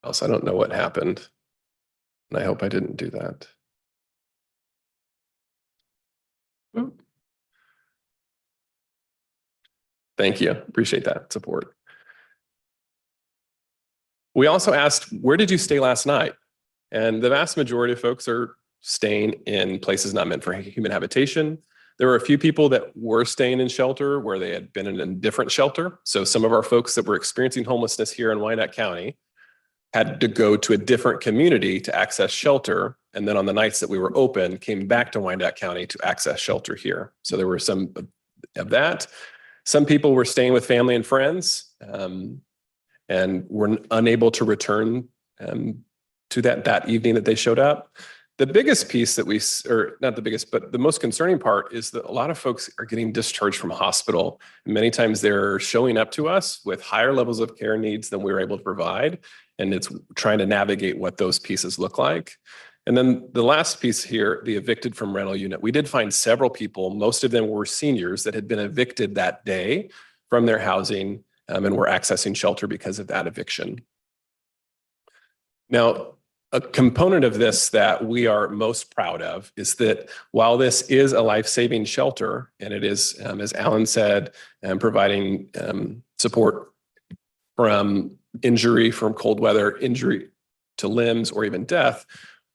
else. I don't know what happened. And I hope I didn't do that. Thank you. Appreciate that support. We also asked, where did you stay last night? And the vast majority of folks are staying in places not meant for human habitation. There were a few people that were staying in shelter where they had been in a different shelter. So some of our folks that were experiencing homelessness here in Wyandotte County had to go to a different community to access shelter. And then on the nights that we were open, came back to Wyandotte County to access shelter here. So there were some of that. Some people were staying with family and friends and were unable to return to that evening that they showed up. The biggest piece that or not the biggest, but the most concerning part is that a lot of folks are getting discharged from hospital. And many times they're showing up to us with higher levels of care needs than we were able to provide. And it's trying to navigate what those pieces look like. And then the last piece here, the evicted from rental unit. We did find several people, most of them were seniors that had been evicted that day from their housing and were accessing shelter because of that eviction. Now, a component of this that we are most proud of is that while this is a life-saving shelter, and it is, as Alan said, providing support from injury, from cold weather, injury to limbs, or even death,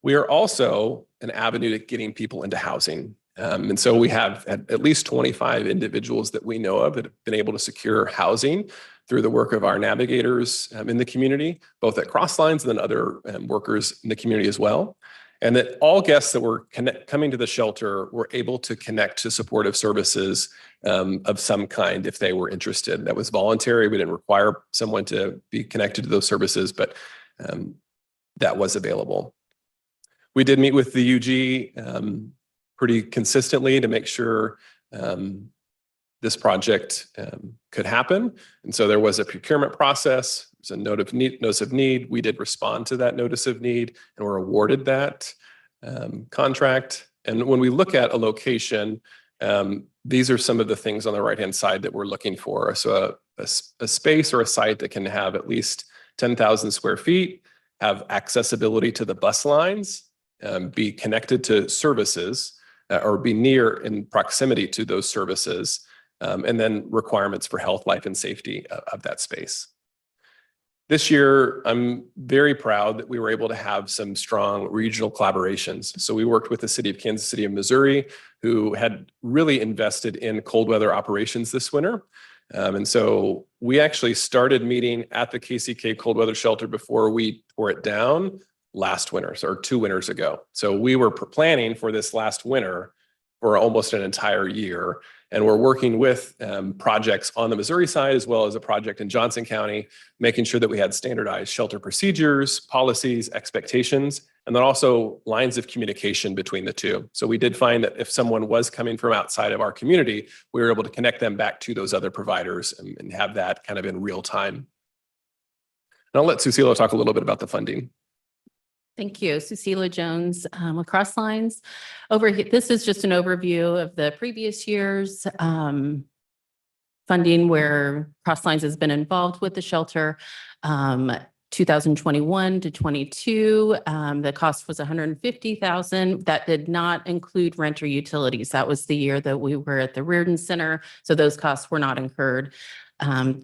we are also an avenue to getting people into housing. And so we have at least 25 individuals that we know of that have been able to secure housing through the work of our navigators in the community, both at Crosslines and then other workers in the community as well. And that all guests that were coming to the shelter were able to connect to supportive services of some kind if they were interested. That was voluntary. We didn't require someone to be connected to those services, but that was available. We did meet with the UG pretty consistently to make sure this project could happen. And so there was a procurement process, there's a notice of need. We did respond to that notice of need and were awarded that contract. And when we look at a location, these are some of the things on the right-hand side that we're looking for. So a space or a site that can have at least 10,000 square feet, have accessibility to the bus lines, be connected to services, or be near in proximity to those services, and then requirements for health, life, and safety of that space. This year, I'm very proud that we were able to have some strong regional collaborations. So we worked with the city of Kansas City of Missouri, who had really invested in cold weather operations this winter. And so we actually started meeting at the KCK cold weather shelter before we tore it down last winter, or 2 winters ago. So we were planning for this last winter for almost an entire year. And we're working with projects on the Missouri side, as well as a project in Johnson County, making sure that we had standardized shelter procedures, policies, expectations, and then also lines of communication between the two. So we did find that if someone was coming from outside of our community, we were able to connect them back to those other providers and have that kind of in real time. And I'll let Susilo talk a little bit about the funding. Thank you. Susila Jones with Crosslines. Over here, this is just an overview of the previous year's funding where Crosslines has been involved with the shelter. 2021 to 22, the cost was $150,000. That did not include rent or utilities. That was the year that we were at the Reardon Center, so those costs were not incurred.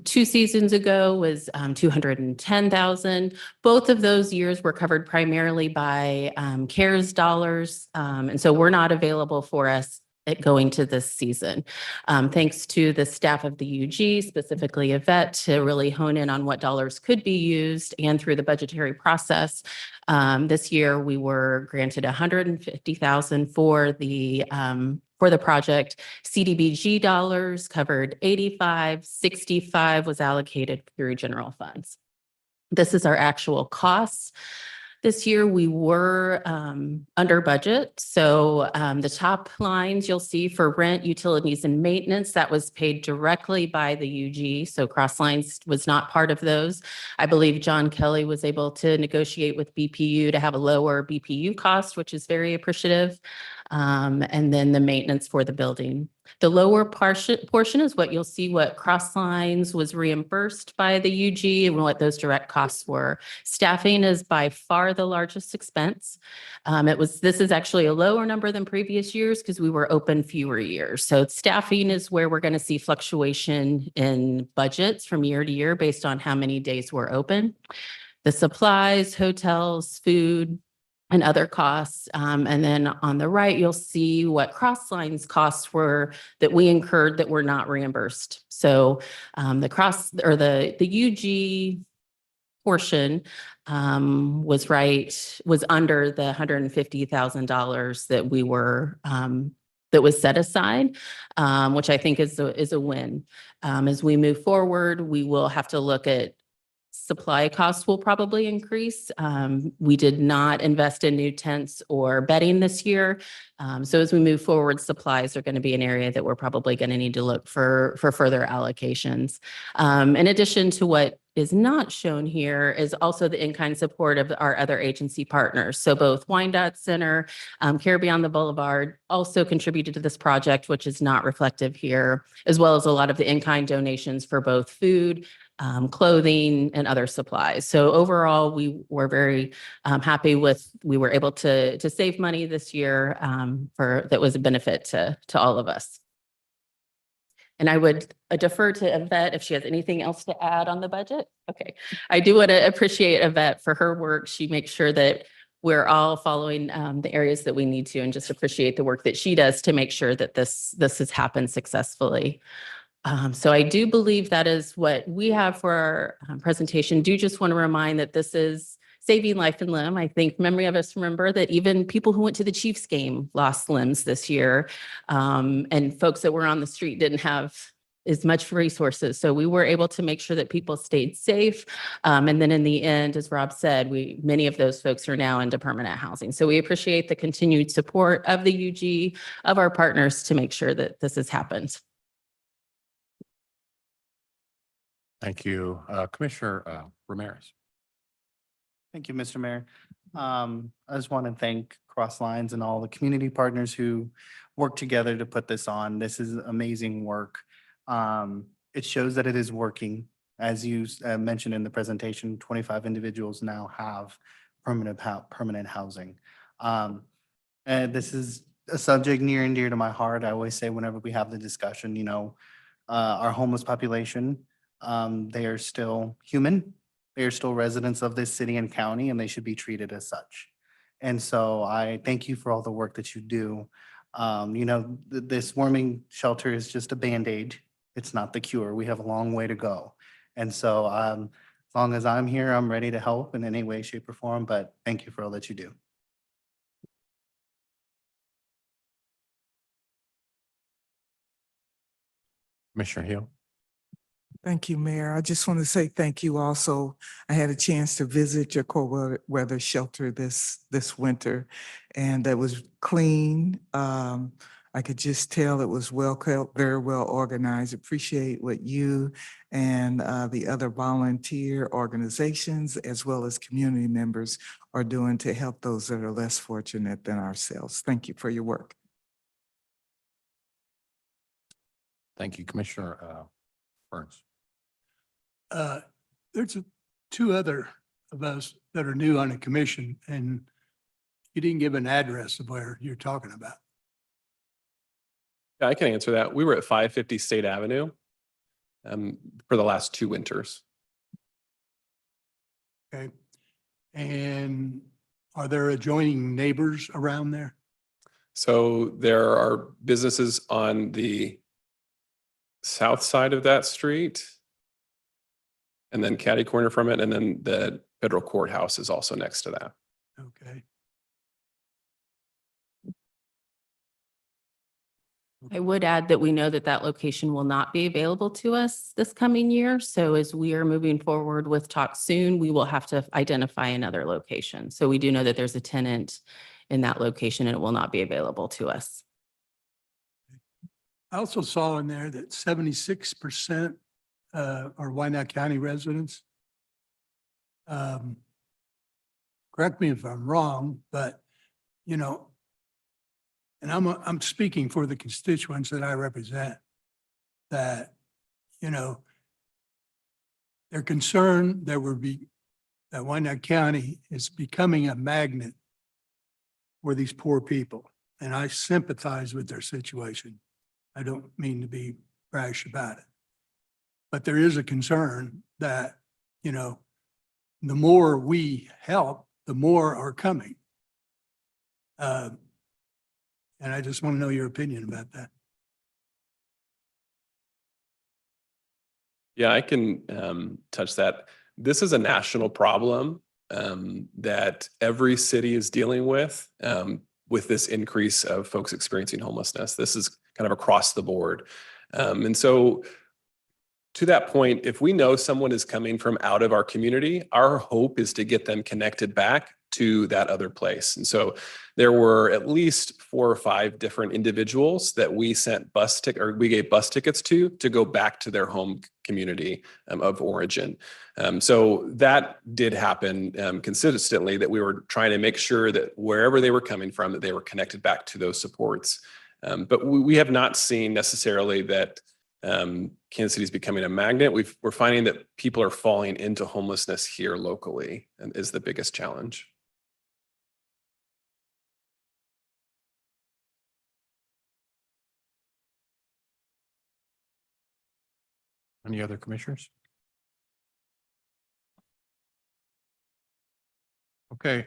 2 seasons ago was $210,000. Both of those years were covered primarily by CARES dollars, and so were not available for us going to this season. Thanks to the staff of the UG, specifically Yvette, to really hone in on what dollars could be used, and through the budgetary process. This year, we were granted $150,000 for the project. CDBG dollars covered 85, 65 was allocated through general funds. This is our actual costs. This year we were under budget. So the top lines you'll see for rent, utilities, and maintenance, that was paid directly by the UG. So Crosslines was not part of those. I believe John Kelly was able to negotiate with BPU to have a lower BPU cost, which is very appreciative. And then the maintenance for the building. The lower portion is what you'll see what cross lines was reimbursed by the UG and what those direct costs were. Staffing is by far the largest expense. This is actually a lower number than previous years because we were open fewer years. So staffing is where we're going to see fluctuation in budgets from year to year based on how many days we're open. The supplies, hotels, food, and other costs. And then on the right, you'll see what cross lines costs were that we incurred that were not reimbursed. So the UG portion was under the $150,000 that we were that was set aside, which I think is a win. As we move forward, we will have to look at supply costs will probably increase. We did not invest in new tents or bedding this year. So as we move forward, supplies are going to be an area that we're probably going to need to look for further allocations. In addition to what is not shown here is also the in-kind support of our other agency partners. So both Wyandotte Center, Care Beyond the Boulevard also contributed to this project, which is not reflective here, as well as a lot of the in-kind donations for both food, clothing, and other supplies. So overall, we were very happy we were able to save money this year that was a benefit to all of us. And I would defer to Yvette if she has anything else to add on the budget. Okay, I do want to appreciate Yvette for her work. She makes sure that we're all following the areas that we need to, and just appreciate the work that she does to make sure that this has happened successfully. So I do believe that is what we have for our presentation. Do just want to remind that this is saving life and limb. I think many of us remember that even people who went to the Chiefs game lost limbs this year, and folks that were on the street didn't have as much resources. So we were able to make sure that people stayed safe. And then in the end, as Rob said, many of those folks are now into permanent housing. So we appreciate the continued support of the UG, of our partners, to make sure that this has happened. Thank you. Commissioner Ramirez. Thank you, Mr. Mayor. I just want to thank Cross Lines and all the community partners who worked together to put this on. This is amazing work. It shows that it is working. As you mentioned in the presentation, 25 individuals now have permanent housing. And this is a subject near and dear to my heart. I always say whenever we have the discussion, our homeless population, they are still human. They are still residents of this city and county, and they should be treated as such. And so I thank you for all the work that you do. This warming shelter is just a Band-Aid. It's not the cure. We have a long way to go. And so as long as I'm here, I'm ready to help in any way, shape, or form. But thank you for all that you do. Commissioner Hill. Thank you, Mayor. I just want to say thank you also. I had a chance to visit your cold weather shelter this winter, and that was clean. I could just tell it was very well organized. Appreciate what you and the other volunteer organizations, as well as community members, are doing to help those that are less fortunate than ourselves. Thank you for your work. Thank you, Commissioner Burns. There's two other of us that are new on the commission, and you didn't give an address of where you're talking about. Yeah, I can answer that. We were at 550 State Avenue for the last 2 winters. Okay. And are there adjoining neighbors around there? So there are businesses on the south side of that street, and then catty corner from it, and then the federal courthouse is also next to that. Okay. I would add that we know that that location will not be available to us this coming year. So as we are moving forward with Talk Soon, we will have to identify another location. So we do know that there's a tenant in that location, and it will not be available to us. I also saw in there that 76% are Wyandotte County residents. Correct me if I'm wrong, but, and and I'm speaking for the constituents that I represent, that, you know, they're concerned that that Wyandotte County is becoming a magnet for these poor people. And I sympathize with their situation. I don't mean to be brash about it. But there is a concern that, you know, the more we help, the more are coming. And I just want to know your opinion about that. Yeah, I can touch that. This is a national problem that every city is dealing with this increase of folks experiencing homelessness. This is kind of across the board. And so to that point, if we know someone is coming from out of our community, our hope is to get them connected back to that other place. And so there were at least 4 or 5 different individuals that we sent we gave bus tickets to go back to their home community of origin. So that did happen consistently, that we were trying to make sure that wherever they were coming from, that they were connected back to those supports. But we have not seen necessarily that Kansas City is becoming a magnet. We're finding that people are falling into homelessness here locally, and is the biggest challenge. Any other commissioners? Okay,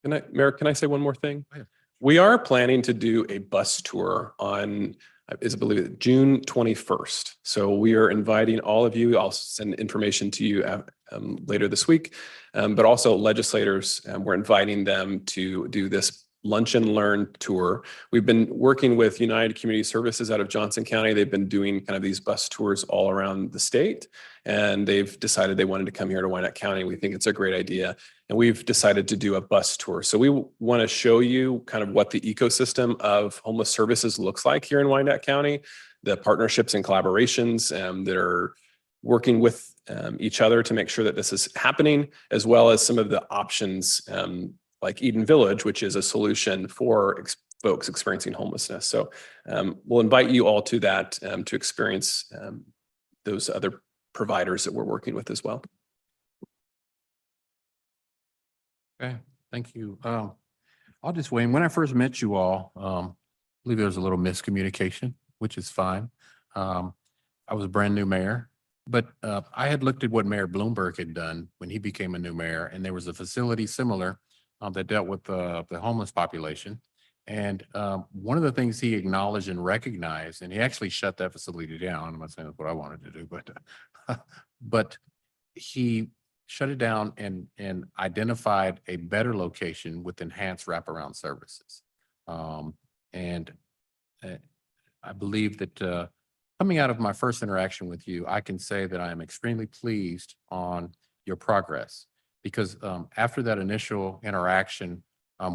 Mayor, can I say one more thing? Yeah. We are planning to do a bus tour on, I believe, June 21st. So we are inviting all of you. I'll send information to you later this week, but also legislators. We're inviting them to do this lunch and learn tour. We've been working with United Community Services out of Johnson County. They've been doing kind of these bus tours all around the state, and they've decided they wanted to come here to Wyandotte County. We think it's a great idea. And we've decided to do a bus tour. So we want to show you kind of what the ecosystem of homeless services looks like here in Wyandotte County, the partnerships and collaborations that are working with each other to make sure that this is happening, as well as some of the options like Eden Village, which is a solution for folks experiencing homelessness. So we'll invite you all to that to experience those other providers that we're working with as well. okay, thank you. I'll just weigh in. When I first met you all, I believe there was a little miscommunication, which is fine. I was a brand new mayor, but I had looked at what Mayor Bloomberg had done when he became a new mayor, and there was a facility similar that dealt with the homeless population. And one of the things he acknowledged and recognized, and he actually shut that facility down. I'm not saying that's what I wanted to do, but he shut it down and identified a better location with enhanced wraparound services. And I believe that coming out of my first interaction with you, I can say that I am extremely pleased on your progress, because after that initial interaction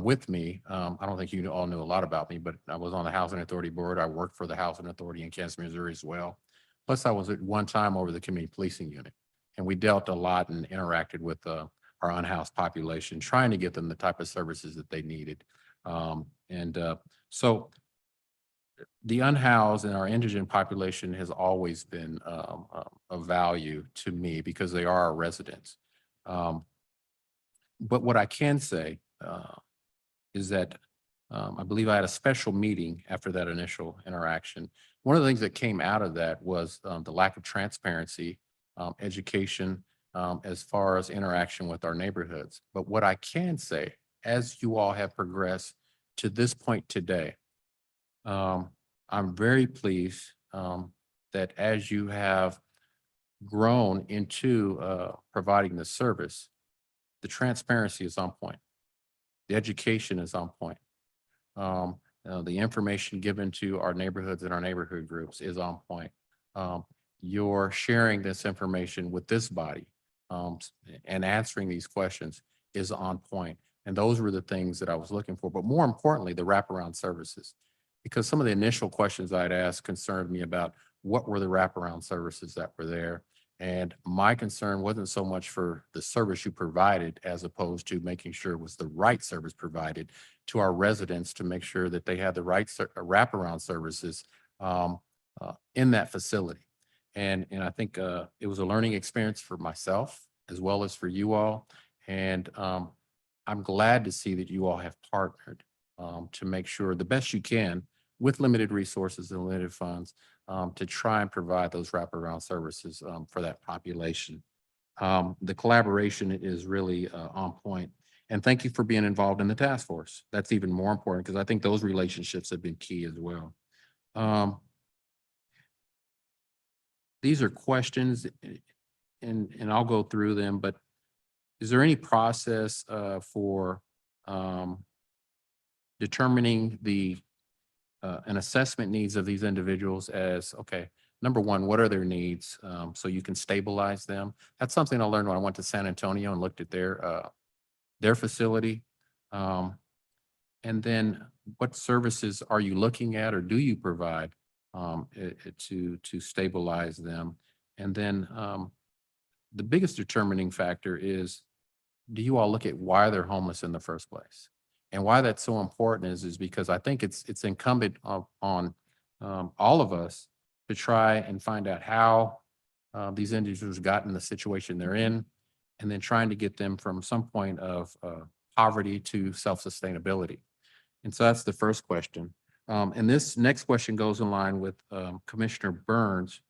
with me, I don't think you all knew a lot about me, but I was on the Housing Authority Board. I worked for the Housing Authority in Kansas, Missouri as well. Plus, I was at one time over the Community Policing Unit. And we dealt a lot and interacted with our unhoused population, trying to get them the type of services that they needed. So the unhoused and our indigent population has always been of value to me because they are our residents. But what I can say is that I believe I had a special meeting after that initial interaction. One of the things that came out of that was the lack of transparency, education, as far as interaction with our neighborhoods. But what I can say, as you all have progressed to this point today, I'm very pleased that as you have grown into providing the service, the transparency is on point. The education is on point. The information given to our neighborhoods and our neighborhood groups is on point. You're sharing this information with this body and answering these questions is on point. And those were the things that I was looking for. But more importantly, the wraparound services, because some of the initial questions I'd asked concerned me about what were the wraparound services that were there. And my concern wasn't so much for the service you provided as opposed to making sure it was the right service provided to our residents to make sure that they had the right wraparound services in that facility. And I think it was a learning experience for myself as well as for you all. And I'm glad to see that you all have partnered to make sure the best you can with limited resources and limited funds to try and provide those wraparound services for that population. The collaboration is really on point. And thank you for being involved in the task force. That's even more important because I think those relationships have been key as well. These are questions and I'll go through them, but is there any process for determining the an assessment needs of these individuals as, okay, number one, what are their needs? So you can stabilize them. That's something I learned when I went to San Antonio and looked at their facility. And then what services are you looking at or do you provide to stabilize them? And then the biggest determining factor is, do you all look at why they're homeless in the first place? And why that's so important is because I think it's incumbent on all of us to try and find out how these individuals got in the situation they're in, and then trying to get them from some point of poverty to self-sustainability. And so that's the first question. And this next question goes in line with Commissioner Burns.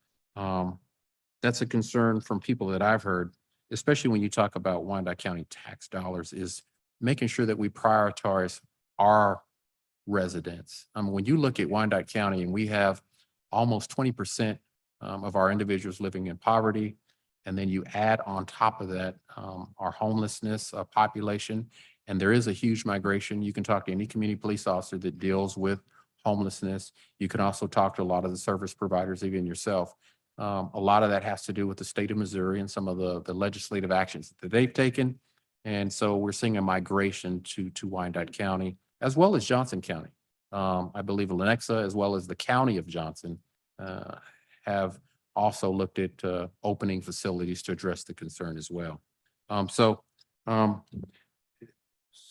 That's a concern from people that I've heard, especially when you talk about Wyandotte County tax dollars, is making sure that we prioritize our residents. When you look at Wyandotte County and we have almost 20% of our individuals living in poverty, and then you add on top of that our homelessness population, and there is a huge migration. You can talk to any community police officer that deals with homelessness. You can also talk to a lot of the service providers, even yourself. A lot of that has to do with the state of Missouri and some of the legislative actions that they've taken. And so we're seeing a migration to Wyandotte County, as well as Johnson County. I believe Lenexa, as well as the county of Johnson, have also looked at opening facilities to address the concern as well. So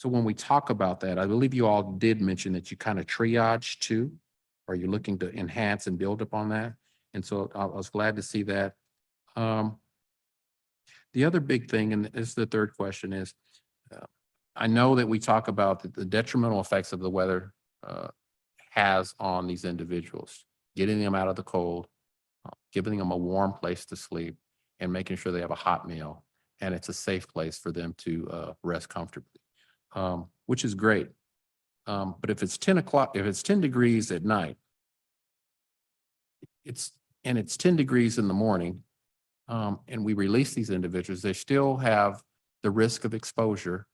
when we talk about that, I believe you all did mention that you kind of triage too. Are you looking to enhance and build upon that? And so I was glad to see that. The other big thing, and this is the third question, is I know that we talk about the detrimental effects of the weather has on these individuals, getting them out of the cold, giving them a warm place to sleep, and making sure they have a hot meal, and it's a safe place for them to rest comfortably, which is great. But if it's 10 o'clock, if it's 10 degrees at night, it's 10 degrees in the morning, and we release these individuals, they still have the risk of exposure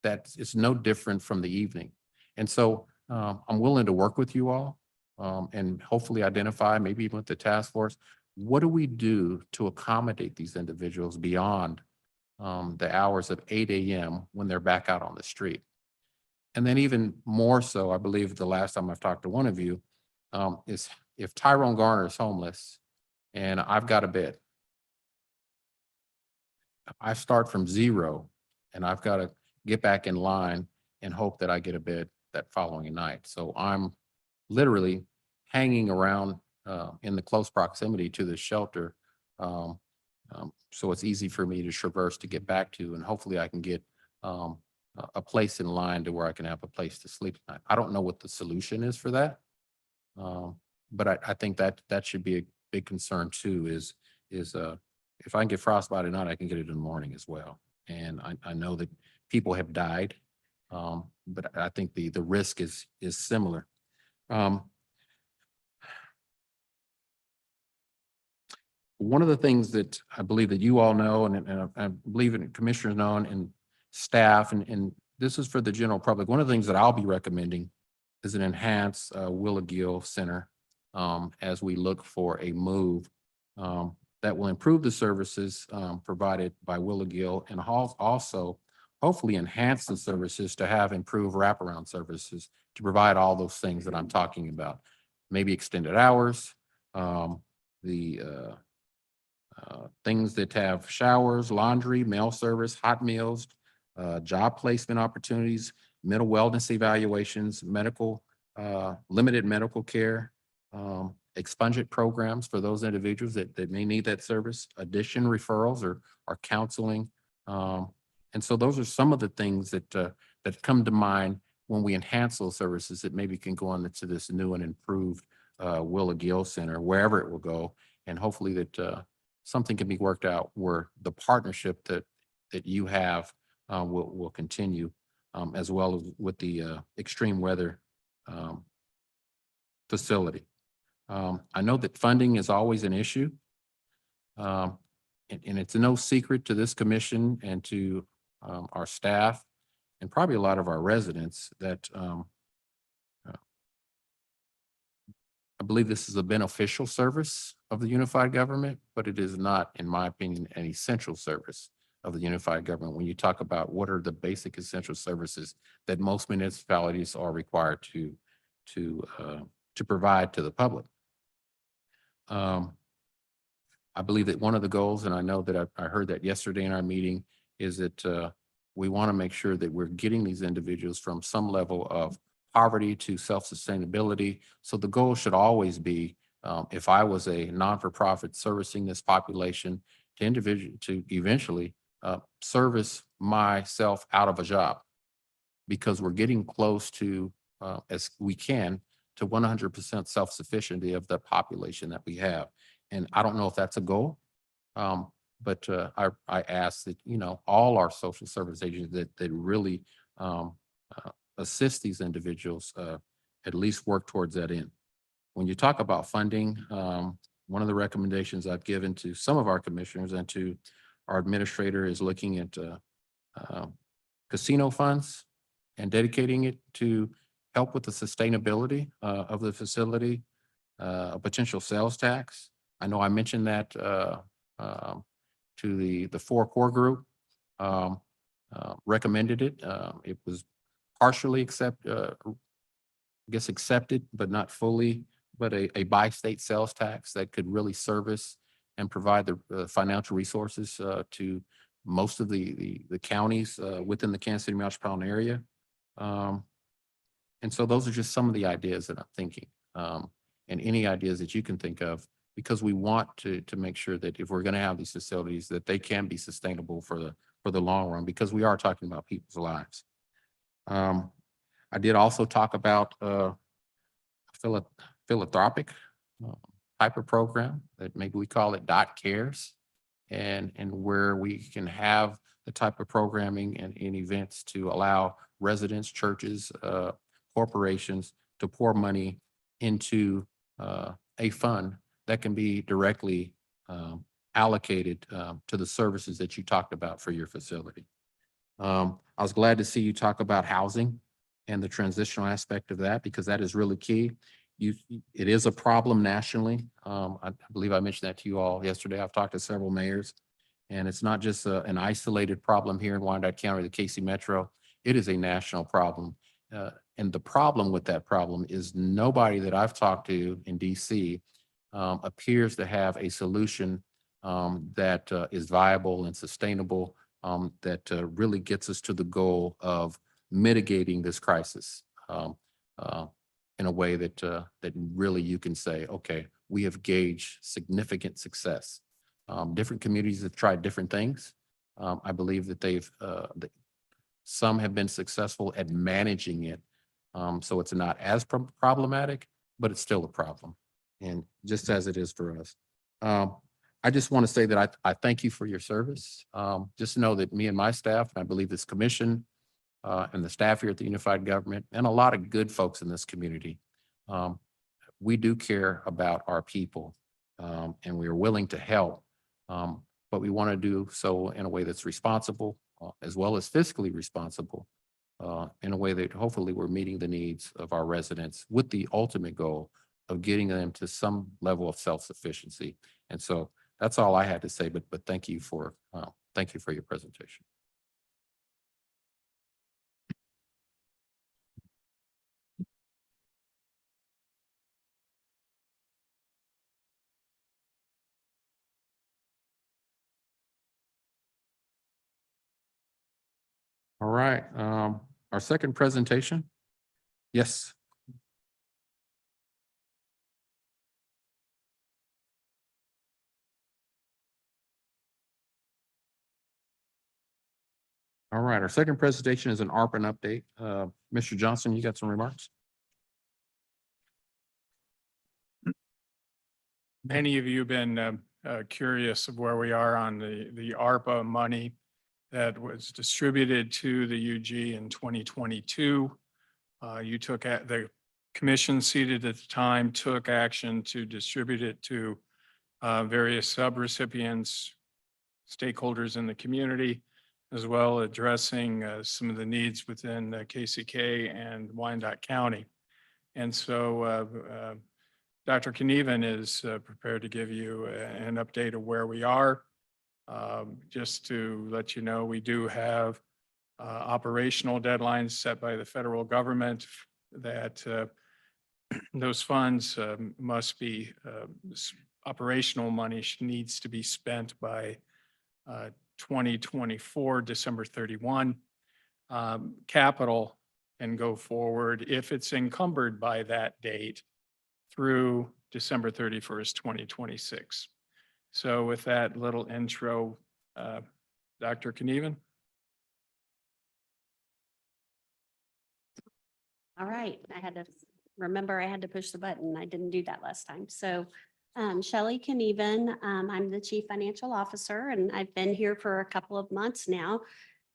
that is no different from the evening. And so I'm willing to work with you all and hopefully identify, maybe even with the task force, what do we do to accommodate these individuals beyond the hours of 8 a.m. when they're back out on the street? And then even more so, I believe the last time I've talked to one of you is if Tyrone Garner is homeless and I've got a bed, I start from zero and I've got to get back in line and hope that I get a bed that following night. So I'm literally hanging around in the close proximity to the shelter. So it's easy for me to traverse to get back to, and hopefully I can get a place in line to where I can have a place to sleep at night. I don't know what the solution is for that. But I think that should be a big concern too, is if I can get frostbite at night, I can get it in the morning as well. And I know that people have died, but I think the risk is similar. One of the things that I believe that you all know, and I believe in commissioners know and staff, and this is for the general public, one of the things that I'll be recommending is an enhanced Willa Gill Center as we look for a move that will improve the services provided by Willa Gill, and also hopefully enhance the services to have improved wraparound services to provide all those things that I'm talking about. Maybe extended hours, things that have showers, laundry, mail service, hot meals, job placement opportunities, mental wellness evaluations, limited medical care, expungent programs for those individuals that may need that service, addition referrals or counseling. And so those are some of the things that come to mind when we enhance those services that maybe can go on to this new and improved Willa Gill Center, wherever it will go. And hopefully that something can be worked out where the partnership that you have will continue, as well as with the extreme weather facility. I know that funding is always an issue. And it's no secret to this commission and to our staff and probably a lot of our residents that I believe this is a beneficial service of the unified government, but it is not, in my opinion, an essential service of the unified government. When you talk about what are the basic essential services that most municipalities are required to provide to the public. I believe that one of the goals, and I know that I heard that yesterday in our meeting, is that we want to make sure that we're getting these individuals from some level of poverty to self-sustainability. So the goal should always be, if I was a non-for-profit servicing this population, to eventually service myself out of a job, because we're getting close to, as we can, to 100% self-sufficiency of the population that we have. And I don't know if that's a goal, but I ask that, all our social service agents that really assist these individuals at least work towards that end. When you talk about funding, one of the recommendations I've given to some of our commissioners and to our administrator is looking at casino funds and dedicating it to help with the sustainability of the facility, a potential sales tax. I know I mentioned that to the 4 core group, recommended it. It was partially accepted, but not fully, but a bi-state sales tax that could really service and provide the financial resources to most of the counties within the Kansas City metropolitan area. And so those are just some of the ideas that I'm thinking, and any ideas that you can think of, because we want to make sure that if we're going to have these facilities, that they can be sustainable for the long run, because we are talking about people's lives. I did also talk about philanthropic type of program that maybe we call it Dot Cares, and where we can have the type of programming and events to allow residents, churches, corporations to pour money into a fund that can be directly allocated to the services that you talked about for your facility. I was glad to see you talk about housing and the transitional aspect of that, because that is really key. It is a problem nationally. I believe I mentioned that to you all yesterday. I've talked to several mayors, and it's not just an isolated problem here in Wyandotte County, the KC Metro. It is a national problem. And the problem with that problem is nobody that I've talked to in DC appears to have a solution that is viable and sustainable, that really gets us to the goal of mitigating this crisis in a way that really you can say, okay, we have gauged significant success. Different communities have tried different things. I believe that some have been successful at managing it, so it's not as problematic, but it's still a problem, and just as it is for us. I just want to say that I thank you for your service. Just know that me and my staff, and I believe this commission and the staff here at the Unified Government, and a lot of good folks in this community, we do care about our people, and we are willing to help, but we want to do so in a way that's responsible, as well as fiscally responsible, in a way that hopefully we're meeting the needs of our residents with the ultimate goal of getting them to some level of self-sufficiency. And so that's all I had to say, but thank you for your presentation. All right, our second presentation. Yes. All right, our second presentation is an ARPA update. Mr. Johnson, you got some remarks? Many of you have been curious of where we are on the ARPA money that was distributed to the UG in 2022. The commission seated at the time took action to distribute it to various subrecipients, stakeholders in the community, as well addressing some of the needs within KCK and Wyandotte County. And so Dr. Knieven is prepared to give you an update of where we are. Just to let you know, we do have operational deadlines set by the federal government that those funds must be, operational money needs to be spent by 2024, December 31. Capital can go forward if it's encumbered by that date through December 31st, 2026. So with that little intro, Dr. Knieven. All right, I had to remember I had to push the button. I didn't do that last time. So Shelley Knieven, I'm the Chief Financial Officer, and I've been here for a couple of months now.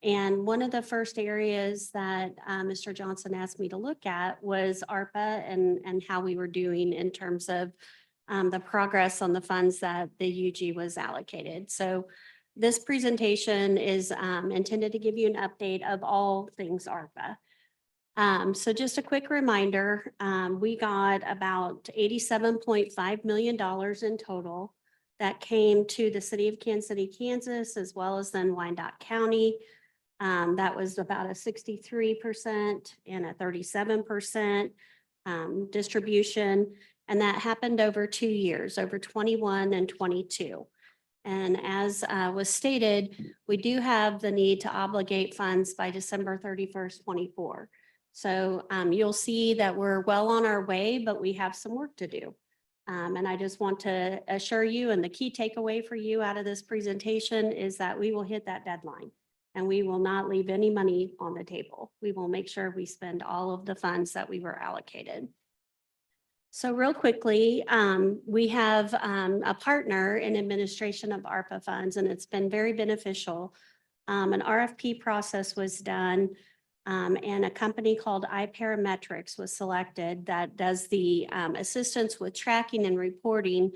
And one of the first areas that Mr. Johnson asked me to look at was ARPA and how we were doing in terms of the progress on the funds that the UG was allocated. So this presentation is intended to give you an update of all things ARPA. So just a quick reminder, we got about $87.5 million in total that came to the city of Kansas City, Kansas, as well as then Wyandotte County. That was about a 63% and a 37% distribution. And that happened over 2 years, over 21 and 22. And as was stated, we do have the need to obligate funds by December 31st, 24. So you'll see that we're well on our way, but we have some work to do. And I just want to assure you, and the key takeaway for you out of this presentation is that we will hit that deadline and we will not leave any money on the table. We will make sure we spend all of the funds that we were allocated. So real quickly, we have a partner in administration of ARPA funds, and it's been very beneficial. An RFP process was done. And a company called iParametrics was selected that does the assistance with tracking and reporting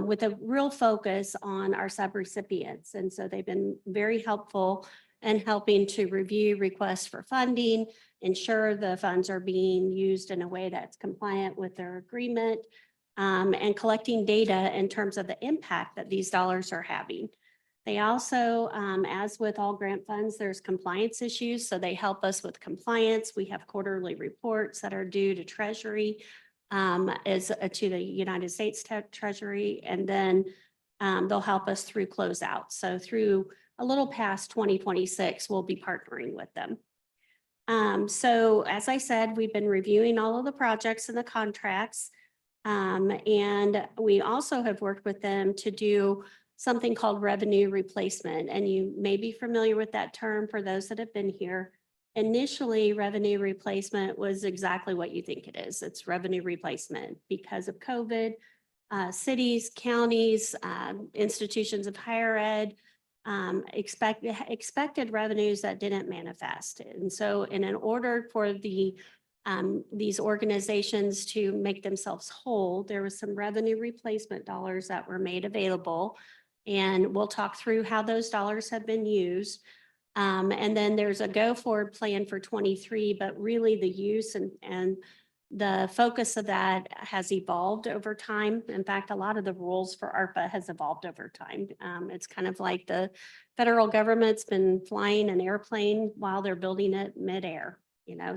with a real focus on our subrecipients. And so they've been very helpful in helping to review requests for funding, ensure the funds are being used in a way that's compliant with their agreement, and collecting data in terms of the impact that these dollars are having. They also, as with all grant funds, there's compliance issues. So they help us with compliance. We have quarterly reports that are due to Treasury, to the United States Treasury, and then they'll help us through closeout. So through a little past 2026, we'll be partnering with them. So as I said, we've been reviewing all of the projects and the contracts. And we also have worked with them to do something called revenue replacement. And you may be familiar with that term for those that have been here. Initially, revenue replacement was exactly what you think it is. It's revenue replacement because of COVID. Cities, counties, institutions of higher ed expected revenues that didn't manifest. And so in order for these organizations to make themselves whole, there was some revenue replacement dollars that were made available. And we'll talk through how those dollars have been used. And then there's a go forward plan for 23, but really the use and the focus of that has evolved over time. In fact, a lot of the rules for ARPA has evolved over time. It's kind of like the federal government's been flying an airplane while they're building it midair,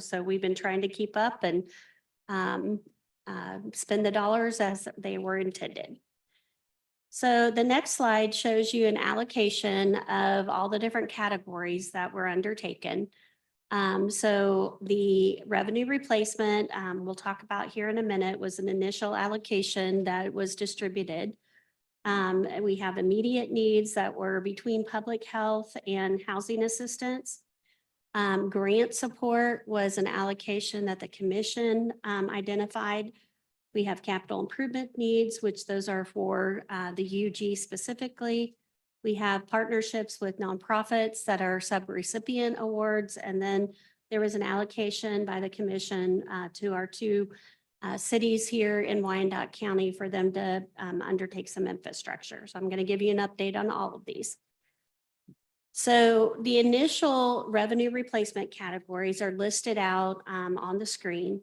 so we've been trying to keep up and spend the dollars as they were intended. So the next slide shows you an allocation of all the different categories that were undertaken. So the revenue replacement, we'll talk about here in a minute, was an initial allocation that was distributed. And we have immediate needs that were between public health and housing assistance. Grant support was an allocation that the commission identified. We have capital improvement needs, which those are for the UG specifically. We have partnerships with nonprofits that are sub-recipient awards. And then there was an allocation by the commission to our two cities here in Wyandotte County for them to undertake some infrastructure. So I'm going to give you an update on all of these. So the initial revenue replacement categories are listed out on the screen.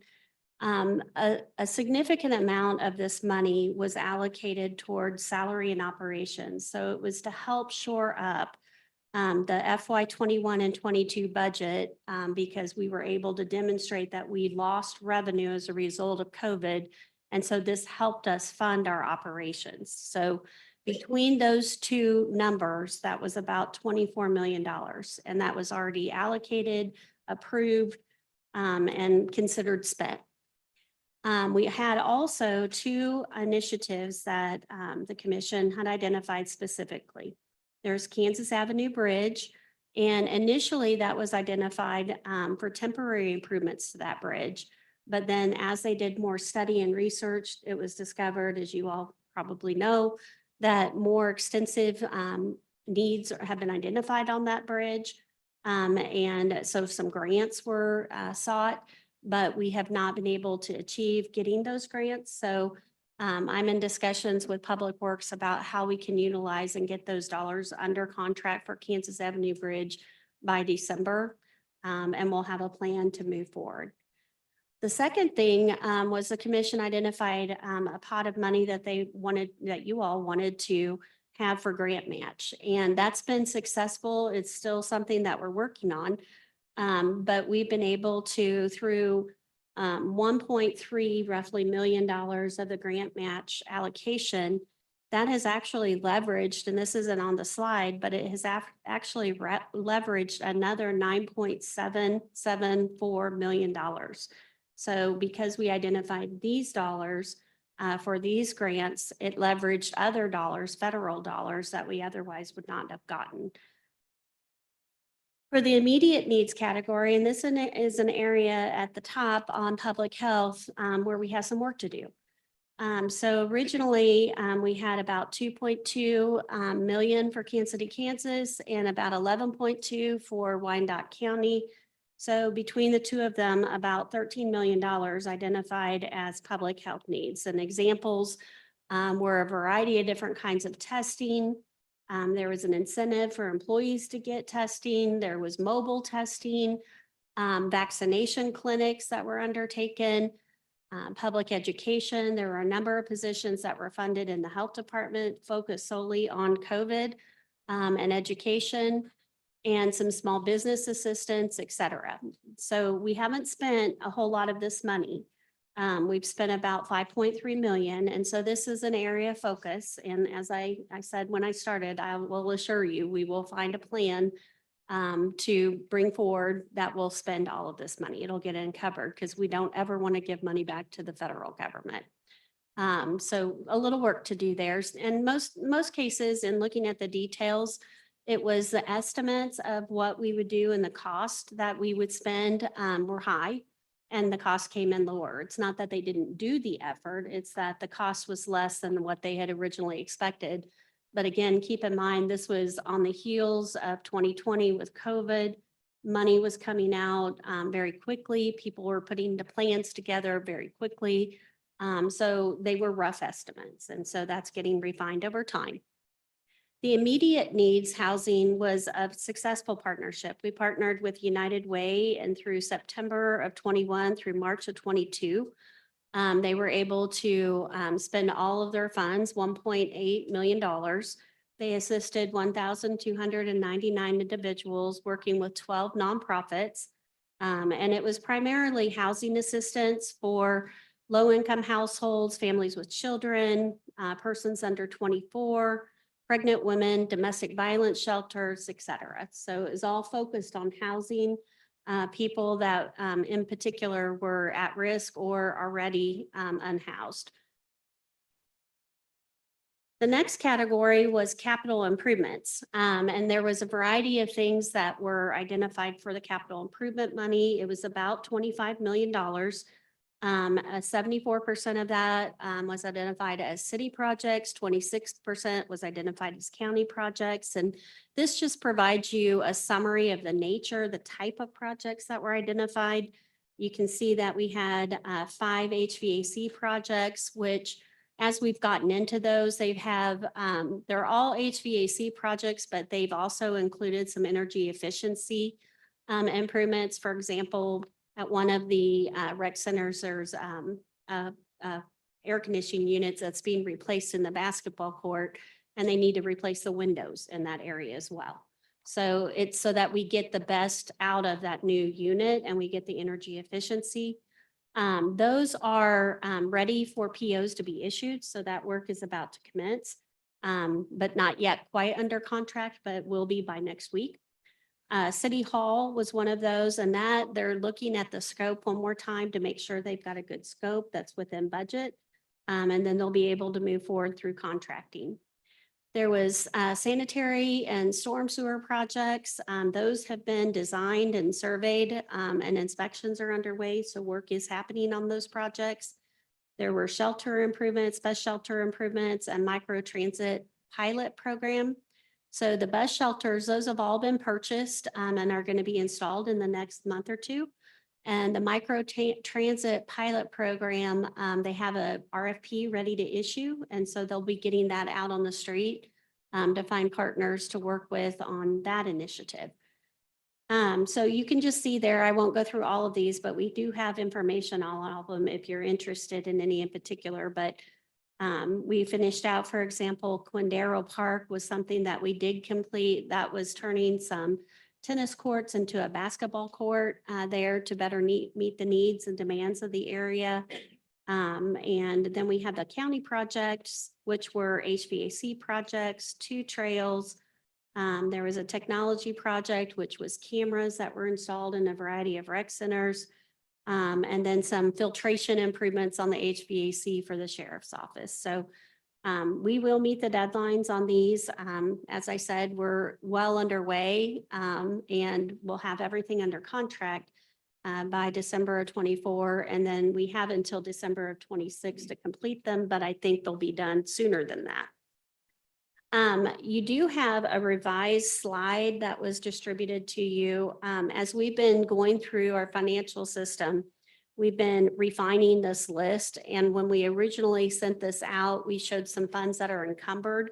A significant amount of this money was allocated towards salary and operations. So it was to help shore up the FY 21 and 22 budget because we were able to demonstrate that we lost revenue as a result of COVID. And so this helped us fund our operations. So between those two numbers, that was about $24 million. And that was already allocated, approved, and considered spent. We had also two initiatives that the commission had identified specifically. There's Kansas Avenue Bridge, and initially that was identified for temporary improvements to that bridge. But then as they did more study and research, it was discovered, as you all probably know, that more extensive needs have been identified on that bridge. And so some grants were sought, but we have not been able to achieve getting those grants. So I'm in discussions with Public Works about how we can utilize and get those dollars under contract for Kansas Avenue Bridge by December. And we'll have a plan to move forward. The second thing was the commission identified a pot of money that they wanted, that you all wanted to have for grant match. And that's been successful. It's still something that we're working on. But we've been able to, through 1.3 roughly $1 million of the grant match allocation, that has actually leveraged, and this isn't on the slide, but it has actually leveraged another $9.774 million. So because we identified these dollars for these grants, it leveraged other dollars, federal dollars, that we otherwise would not have gotten. For the immediate needs category, and this is an area at the top on public health where we have some work to do. So originally we had about 2.2 million for Kansas City, Kansas, and about 11.2 for Wyandotte County. So between the two of them, about $13 million identified as public health needs. And examples were a variety of different kinds of testing. There was an incentive for employees to get testing. There was mobile testing, vaccination clinics that were undertaken, public education. There were a number of positions that were funded in the health department focused solely on COVID and education, and some small business assistance, et cetera. So we haven't spent a whole lot of this money. We've spent about 5.3 million. And so this is an area of focus. And as I said when I started, I will assure you, we will find a plan to bring forward that will spend all of this money. It'll get uncovered because we don't ever want to give money back to the federal government. So a little work to do there. And most cases, in looking at the details, it was the estimates of what we would do and the cost that we would spend were high, and the cost came in lower. It's not that they didn't do the effort, it's that the cost was less than what they had originally expected. But again, keep in mind, this was on the heels of 2020 with COVID. Money was coming out very quickly. People were putting the plans together very quickly. So they were rough estimates. And so that's getting refined over time. The immediate needs housing was a successful partnership. We partnered with United Way, and through September of 21 through March of 22, they were able to spend all of their funds, $1.8 million. They assisted 1,299 individuals working with 12 nonprofits. And it was primarily housing assistance for low-income households, families with children, persons under 24, pregnant women, domestic violence shelters, et cetera. So it's all focused on housing people that in particular were at risk or already unhoused. The next category was capital improvements. And there was a variety of things that were identified for the capital improvement money. It was about $25 million. 74% of that was identified as city projects, 26% was identified as county projects. And this just provides you a summary of the nature, the type of projects that were identified. You can see that we had 5 HVAC projects, which as we've gotten into those, they're all HVAC projects, but they've also included some energy efficiency improvements. For example, at one of the rec centers, there's air conditioning units that's being replaced in the basketball court, and they need to replace the windows in that area as well. So it's so that we get the best out of that new unit and we get the energy efficiency. Those are ready for POs to be issued, so that work is about to commence, but not yet quite under contract, but will be by next week. City Hall was one of those, and that they're looking at the scope one more time to make sure they've got a good scope that's within budget, and then they'll be able to move forward through contracting. There was sanitary and storm sewer projects. Those have been designed and surveyed and inspections are underway. So work is happening on those projects. There were shelter improvements, bus shelter improvements, and micro transit pilot program. So the bus shelters, those have all been purchased and are going to be installed in the next month or two. And the micro transit pilot program, they have a RFP ready to issue. And so they'll be getting that out on the street to find partners to work with on that initiative. So you can just see there, I won't go through all of these, but we do have information on all of them if you're interested in any in particular. But we finished out, for example, Quindaro Park was something that we did complete. That was turning some tennis courts into a basketball court there to better meet the needs and demands of the area. And then we have the county projects, which were HVAC projects, 2 trails. There was a technology project, which was cameras that were installed in a variety of rec centers. And then some filtration improvements on the HVAC for the sheriff's office. So we will meet the deadlines on these. As I said, we're well underway and we'll have everything under contract by December of 24. And then we have until December of 26 to complete them, but I think they'll be done sooner than that. You do have a revised slide that was distributed to you. As we've been going through our financial system, we've been refining this list. And when we originally sent this out, we showed some funds that are encumbered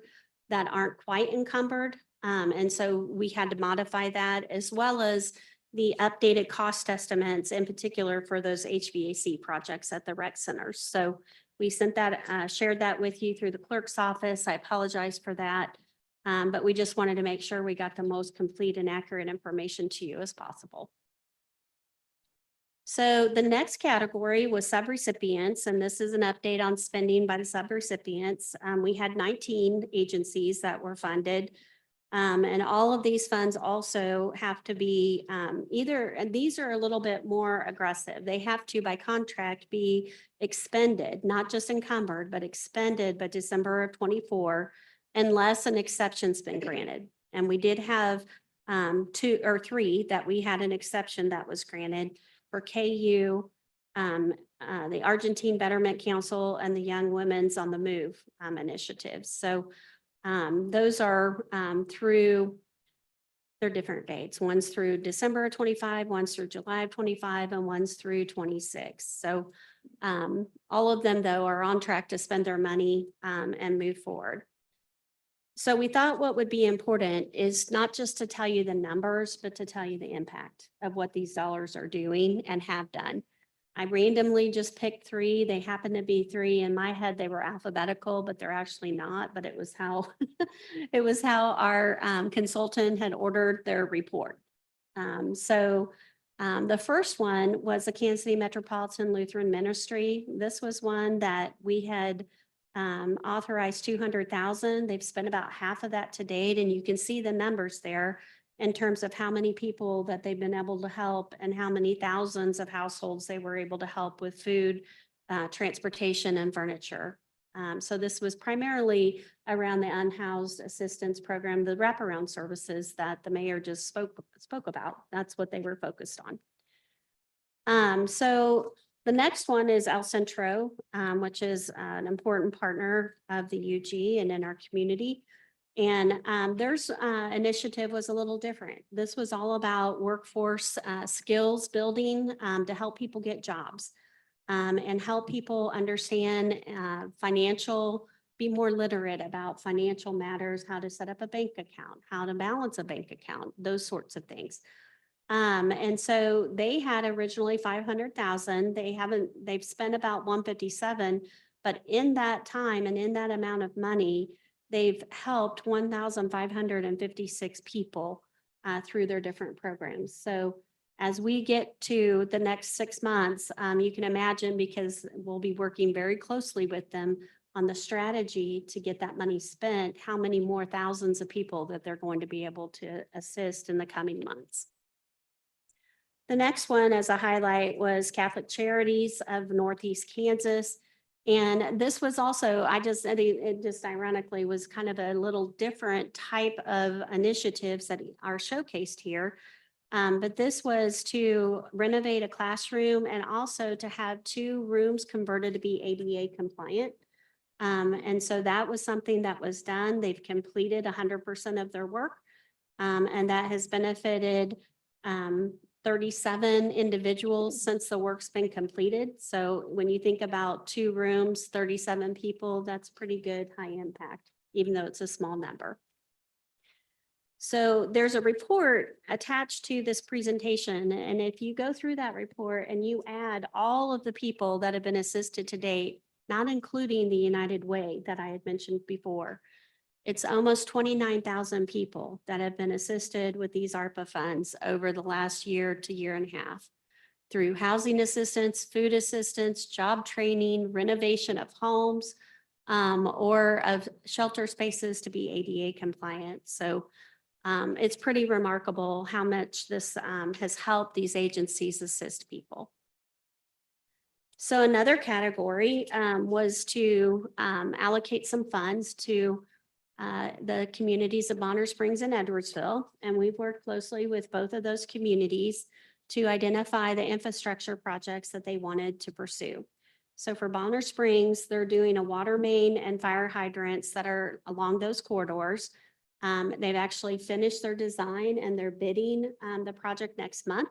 that aren't quite encumbered. And so we had to modify that, as well as the updated cost estimates, in particular for those HVAC projects at the rec centers. So we sent that, shared that with you through the clerk's office. I apologize for that. But we just wanted to make sure we got the most complete and accurate information to you as possible. So the next category was subrecipients, and this is an update on spending by the subrecipients. We had 19 agencies that were funded. And all of these funds also have to be and these are a little bit more aggressive. They have to, by contract, be expended, not just encumbered, but expended by December of 24, unless an exception's been granted. And we did have 2 or 3 that we had an exception that was granted for KU, the Argentine Betterment Council, and the Young Women's on the Move initiatives. So those are through their different dates. One's through December of 25, one's through July of 25, and one's through 26. So all of them, though, are on track to spend their money and move forward. So we thought what would be important is not just to tell you the numbers, but to tell you the impact of what these dollars are doing and have done. I randomly just picked 3. They happen to be 3. In my head, they were alphabetical, but they're actually not. But it was how it was how our consultant had ordered their report. The first one was the Kansas City Metropolitan Lutheran Ministry. This was one that we had authorized 200,000. They've spent about half of that to date, and you can see the numbers there in terms of how many people that they've been able to help and how many thousands of households they were able to help with food, transportation, and furniture. So this was primarily around the unhoused assistance program, the wraparound services that the mayor just spoke about. That's what they were focused on. So the next one is El Centro, which is an important partner of the UG and in our community. And their initiative was a little different. This was all about workforce skills building to help people get jobs and help people understand be more literate about financial matters, how to set up a bank account, how to balance a bank account, those sorts of things. And so they had originally 500,000. They've spent about 157, but in that time and in that amount of money, they've helped 1,556 people through their different programs. So as we get to the next 6 months, you can imagine, because we'll be working very closely with them on the strategy to get that money spent, how many more thousands of people that they're going to be able to assist in the coming months. The next one as a highlight was Catholic Charities of Northeast Kansas. And this was also, it just ironically was kind of a little different type of initiatives that are showcased here. But this was to renovate a classroom and also to have 2 rooms converted to be ADA compliant. And so that was something that was done. They've completed 100% of their work. And that has benefited 37 individuals since the work's been completed. So when you think about 2 rooms, 37 people, that's pretty good high impact, even though it's a small number. So there's a report attached to this presentation. And if you go through that report and you add all of the people that have been assisted to date, not including the United Way that I had mentioned before, it's almost 29,000 people that have been assisted with these ARPA funds over the last year to year and a half through housing assistance, food assistance, job training, renovation of homes, or of shelter spaces to be ADA compliant. So it's pretty remarkable how much this has helped these agencies assist people. So another category was to allocate some funds to the communities of Bonner Springs and Edwardsville. And we've worked closely with both of those communities to identify the infrastructure projects that they wanted to pursue. So for Bonner Springs, they're doing a water main and fire hydrants that are along those corridors. They've actually finished their design and they're bidding the project next month.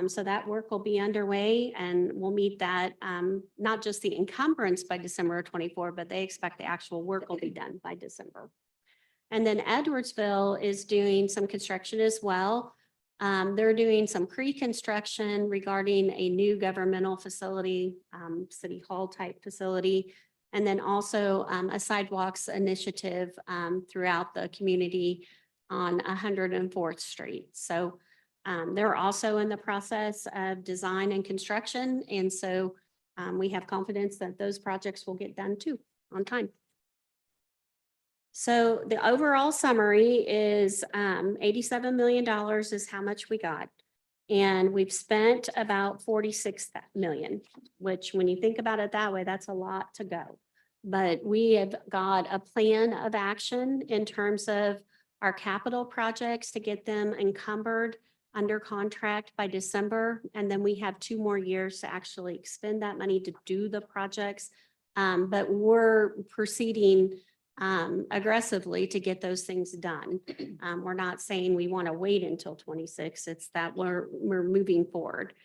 So that work will be underway and we'll meet that, not just the encumbrance by December of 24, but they expect the actual work will be done by December. And then Edwardsville is doing some construction as well. They're doing some pre-construction regarding a new governmental facility, city hall type facility, and then also a sidewalks initiative throughout the community on 104th Street. So they're also in the process of design and construction. And so we have confidence that those projects will get done too on time. So the overall summary is $87 million is how much we got. And we've spent about 46 million, which when you think about it that way, that's a lot to go. But we have got a plan of action in terms of our capital projects to get them encumbered under contract by December. And then we have 2 more years to actually expend that money to do the projects. But we're proceeding aggressively to get those things done. We're not saying we want to wait until 26. It's that we're moving forward.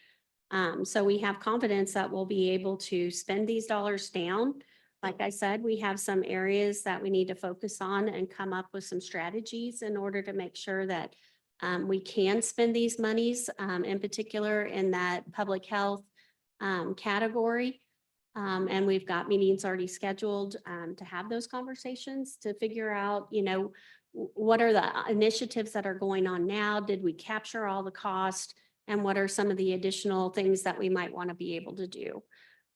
So we have confidence that we'll be able to spend these dollars down. Like I said, we have some areas that we need to focus on and come up with some strategies in order to make sure that we can spend these monies, in particular in that public health category. And we've got meetings already scheduled to have those conversations to figure out, you know, what are the initiatives that are going on now? Did we capture all the cost? And what are some of the additional things that we might want to be able to do?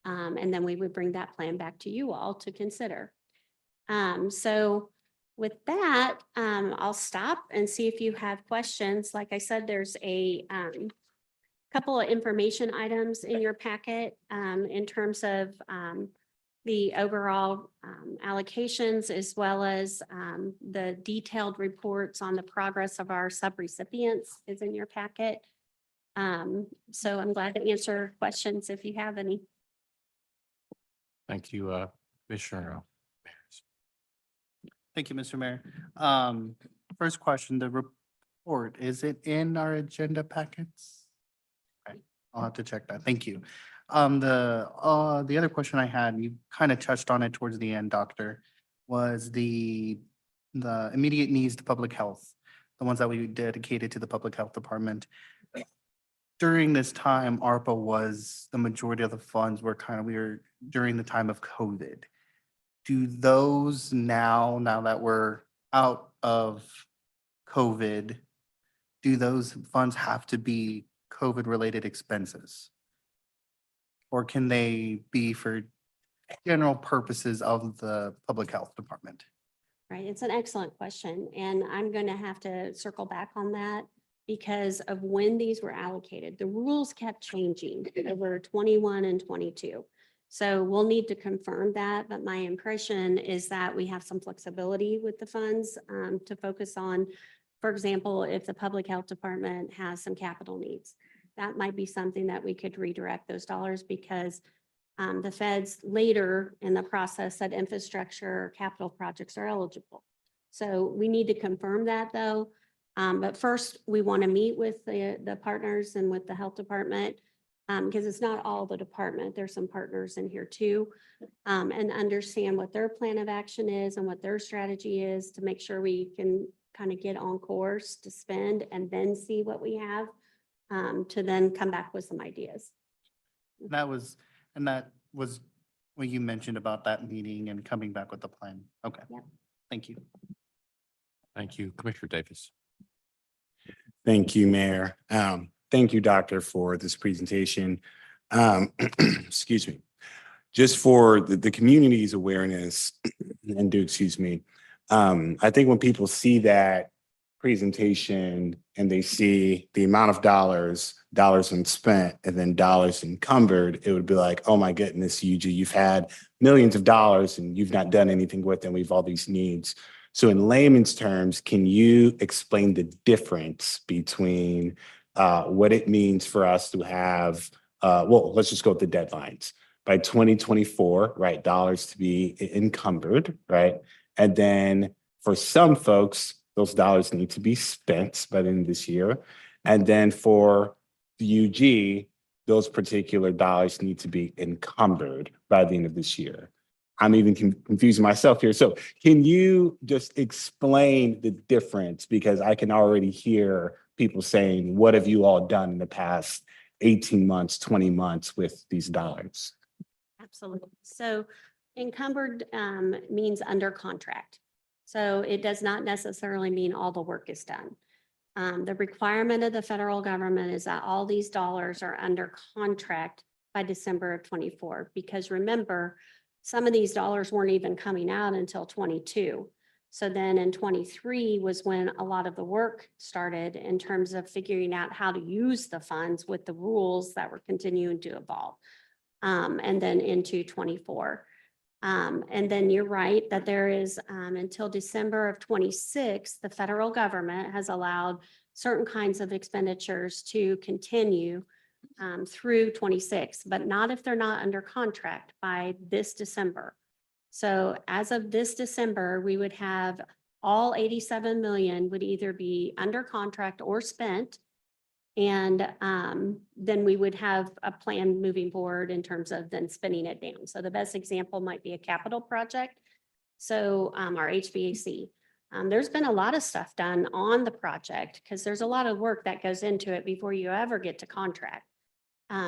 And then we would bring that plan back to you all to consider. So with that, I'll stop and see if you have questions. Like I said, there's a couple of information items in your packet in terms of the overall allocations, as well as the detailed reports on the progress of our subrecipients is in your packet. So I'm glad to answer questions if you have any. Thank you, Commissioner. Thank you, Mr. Mayor. First question, the report, is it in our agenda packets? Okay, I'll have to check that. Thank you. The other question I had, you kind of touched on it towards the end, Doctor, was the immediate needs to public health, the ones that we dedicated to the public health department. During this time, ARPA was, the majority of the funds were we were during the time of COVID. Do those now that we're out of COVID, do those funds have to be COVID-related expenses? Or can they be for general purposes of the public health department? Right, it's an excellent question, and I'm going to have to circle back on that because of when these were allocated. The rules kept changing over 21 and 22. So we'll need to confirm that, but my impression is that we have some flexibility with the funds to focus on, for example, if the public health department has some capital needs, that might be something that we could redirect those dollars, because the feds later in the process said infrastructure or capital projects are eligible. So we need to confirm that though. But first we want to meet with the partners and with the health department, because it's not all the department. There's some partners in here too, and understand what their plan of action is and what their strategy is to make sure we can kind of get on course to spend and then see what we have, to then come back with some ideas. That was what you mentioned about that meeting and coming back with the plan. Okay. Yep. Thank you. Thank you, Commissioner Davis. Thank you, Mayor. Thank you, Doctor, for this presentation. Excuse me. Just for the community's awareness and I think when people see that presentation and they see the amount of dollars unspent and then dollars encumbered, it would be like, oh my goodness, UG, you've had millions of dollars and you've not done anything with them. We've all these needs. So in layman's terms, can you explain the difference between what it means for us to have, well, let's just go with the deadlines. By 2024, right, dollars to be encumbered, right? And then for some folks, those dollars need to be spent by the end of this year. And then for the UG, those particular dollars need to be encumbered by the end of this year. I'm even confusing myself here. So can you just explain the difference? Because I can already hear people saying, what have you all done in the past 18 months, 20 months with these dollars? Absolutely. So encumbered means under contract. So it does not necessarily mean all the work is done. The requirement of the federal government is that all these dollars are under contract by December of 24, because remember, some of these dollars weren't even coming out until 22. So then in 23 was when a lot of the work started in terms of figuring out how to use the funds with the rules that were continuing to evolve. And then into 24. And then you're right that there is until December of 26, the federal government has allowed certain kinds of expenditures to continue through 26, but not if they're not under contract by this December. So as of this December, we would have all 87 million would either be under contract or spent. And then we would have a plan moving forward in terms of then spinning it down. So the best example might be a capital project. So our HVAC. There's been a lot of stuff done on the project because there's a lot of work that goes into it before you ever get to contract.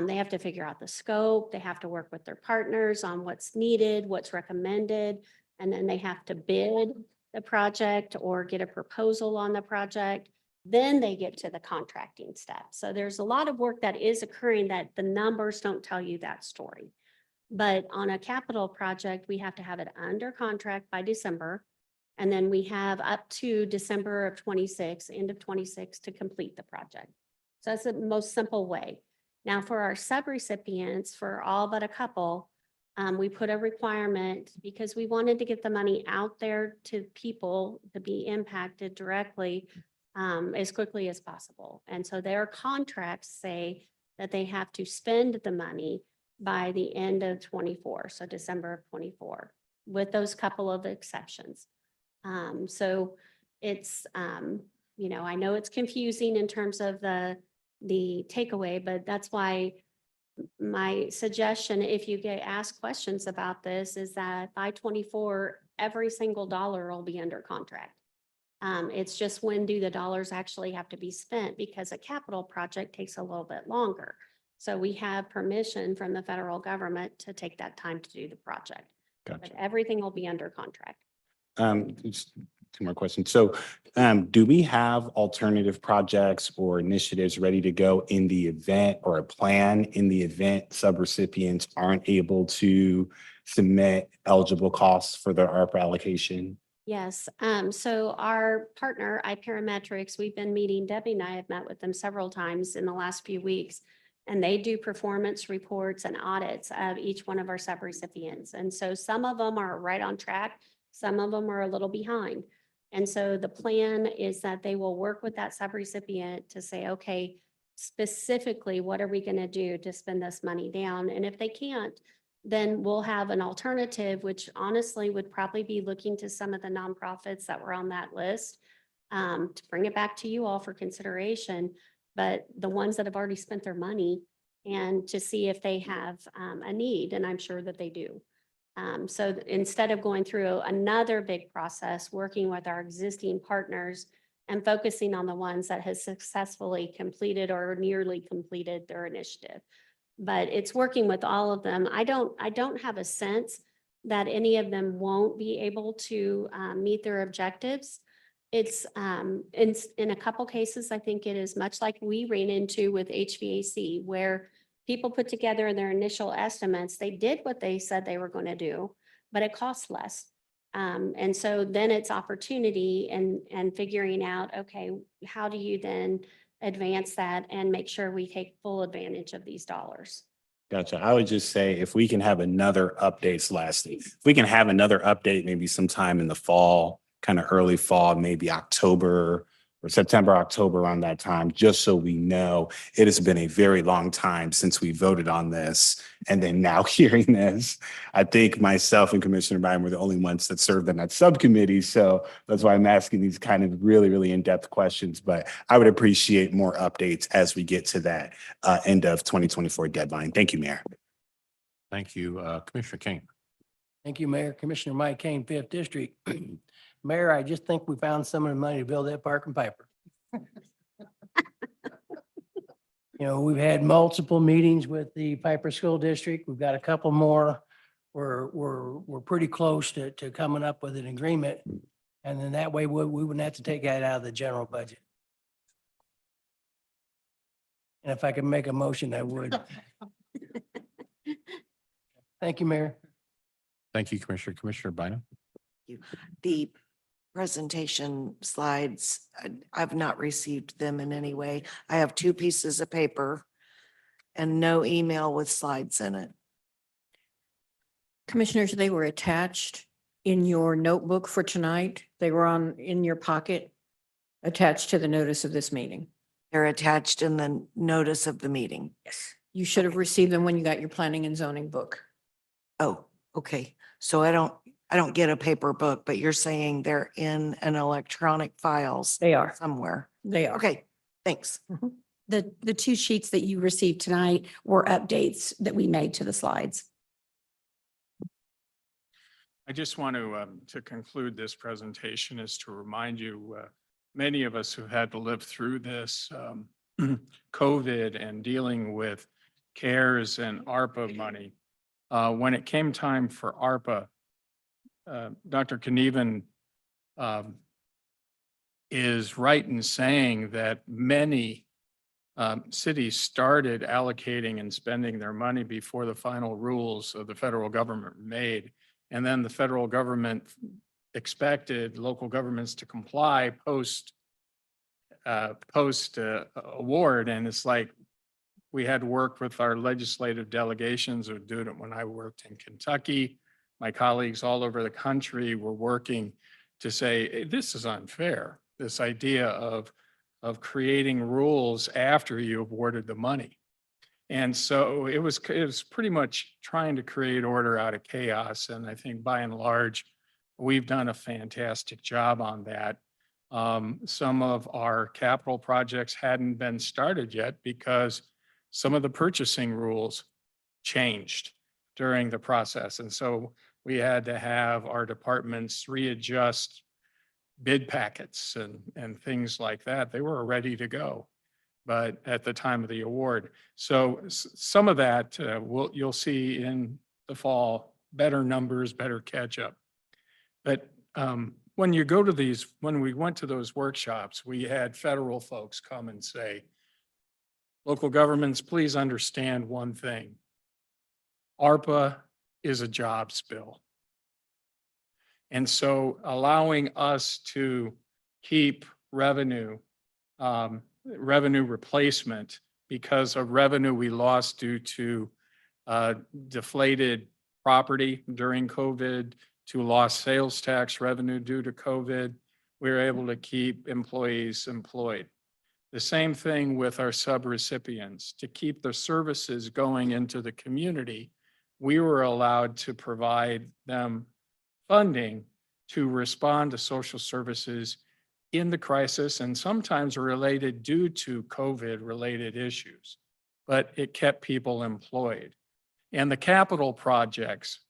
They have to figure out the scope. They have to work with their partners on what's needed, what's recommended, and then they have to bid the project or get a proposal on the project. Then they get to the contracting step. So there's a lot of work that is occurring that the numbers don't tell you that story. But on a capital project, we have to have it under contract by December. And then we have up to December of 26, end of 26 to complete the project. So that's the most simple way. Now for our subrecipients, for all but a couple, we put a requirement because we wanted to get the money out there to people to be impacted directly as quickly as possible. And so their contracts say that they have to spend the money by the end of 24, so December of 24, with those couple of exceptions. So it's, you know, I know it's confusing in terms of the takeaway, but that's why my suggestion, if you get asked questions about this, is that by 24, every single dollar will be under contract. It's just when do the dollars actually have to be spent, because a capital project takes a little bit longer. So we have permission from the federal government to take that time to do the project. But Gotcha. everything will be under contract. Just two more questions. So, do we have alternative projects or initiatives ready to go in the event, or a plan in the event subrecipients aren't able to submit eligible costs for their ARPA allocation? Yes, so our partner, iParametrics, we've been meeting, Debbie and I have met with them several times in the last few weeks. And they do performance reports and audits of each one of our subrecipients. And so some of them are right on track, some of them are a little behind. And so the plan is that they will work with that subrecipient to say, okay, specifically, what are we going to do to spend this money down? And if they can't, then we'll have an alternative, which honestly would probably be looking to some of the nonprofits that were on that list to bring it back to you all for consideration. But the ones that have already spent their money, and to see if they have a need, and I'm sure that they do. So instead of going through another big process, working with our existing partners and focusing on the ones that has successfully completed or nearly completed their initiative. But it's working with all of them. I don't have a sense that any of them won't be able to meet their objectives. It's in a couple cases, I think it is much like we ran into with HVAC, where people put together their initial estimates. They did what they said they were going to do, but it costs less. And so then it's opportunity and figuring out, okay, how do you then advance that and make sure we take full advantage of these dollars? Gotcha. I would just say if we can have another update, lastly, if we can have another update, maybe sometime in the fall, kind of early fall, maybe October or September, October, around that time, just so we know. It has been a very long time since we voted on this. And then now hearing this, I think myself and Commissioner Bynum were the only ones that served on that subcommittee. So that's why I'm asking these kind of really, really in-depth questions. But I would appreciate more updates as we get to that end of 2024 deadline. Thank you, Mayor. Thank you, Commissioner King. Thank you, Mayor. Commissioner Mike Kane, Fifth District. Mayor, I just think we found some of the money to build that park and Piper. You know, we've had multiple meetings with the Piper School District. We've got a couple more. We're pretty close to coming up with an agreement. And then that way we wouldn't have to take that out of the general budget. And if I could make a motion, I would. Thank you, Mayor. Thank you, Commissioner. Commissioner Bynum. The presentation slides, I've not received them in any way. I have 2 pieces of paper and no email with slides in it. Commissioners, they were attached in your notebook for tonight. They were in your pocket, attached to the notice of this meeting. They're attached in the notice of the meeting. Yes. You should have received them when you got your planning and zoning book. Oh, okay. So I don't get a paper book, but you're saying they're in an electronic files They are. somewhere. They are. Okay, thanks. The 2 sheets that you received tonight were updates that we made to the slides. I just want to conclude this presentation is to remind you, many of us who had to live through this COVID and dealing with CARES and ARPA money. When it came time for ARPA, Dr. Knieven is right in saying that many cities started allocating and spending their money before the final rules of the federal government were made. And then the federal government expected local governments to comply post award. And it's like, we had worked with our legislative delegations or doing it when I worked in Kentucky. My colleagues all over the country were working to say, "Hey, this is unfair. This idea of creating rules after you awarded the money." And so it was pretty much trying to create order out of chaos. And I think by and large, we've done a fantastic job on that. Some of our capital projects hadn't been started yet because some of the purchasing rules changed during the process. And so we had to have our departments readjust bid packets and things like that. They were ready to go, but at the time of the award. So some of that you'll see in the fall, better numbers, better catch up. But when you go to these, when we went to those workshops, we had federal folks come and say, local governments, please understand one thing. ARPA is a jobs bill. And so allowing us to keep revenue replacement because of revenue we lost due to deflated property during COVID, to lost sales tax revenue due to COVID, we were able to keep employees employed. The same thing with our subrecipients. To keep the services going into the community, we were allowed to provide them funding to respond to social services in the crisis, and sometimes related due to COVID-related issues, but it kept people employed. And the capital projects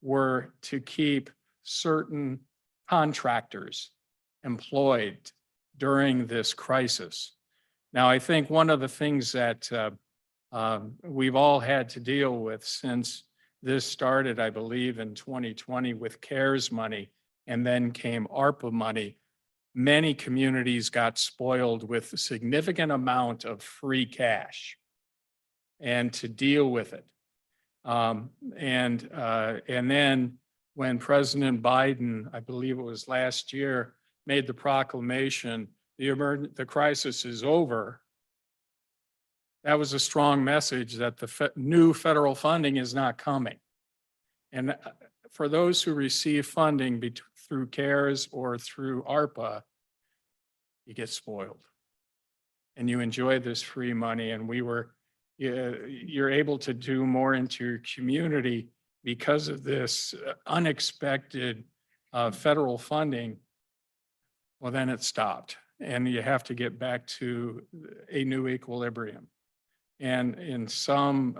were to keep certain contractors employed during this crisis. Now, I think one of the things that we've all had to deal with since this started, I believe, in 2020 with CARES money, and then came ARPA money, many communities got spoiled with a significant amount of free cash and to deal with it. And then when President Biden, I believe it was last year, made the proclamation, the crisis is over, that was a strong message that the new federal funding is not coming. And for those who receive funding through CARES or through ARPA, you get spoiled and you enjoy this free money. And you're able to do more into your community because of this unexpected federal funding. Well, then it stopped and you have to get back to a new equilibrium. And in some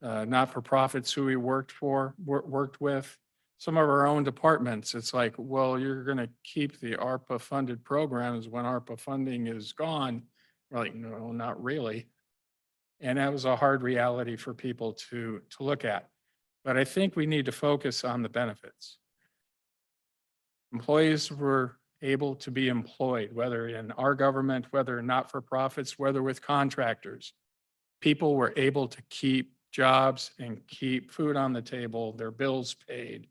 not-for-profits who we worked with, some of our own departments, it's like, well, you're going to keep the ARPA funded programs when ARPA funding is gone. We're like, no, not really. And that was a hard reality for people to look at. But I think we need to focus on the benefits. Employees were able to be employed, whether in our government, whether not-for-profits, whether with contractors. People were able to keep jobs and keep food on the table, their bills paid,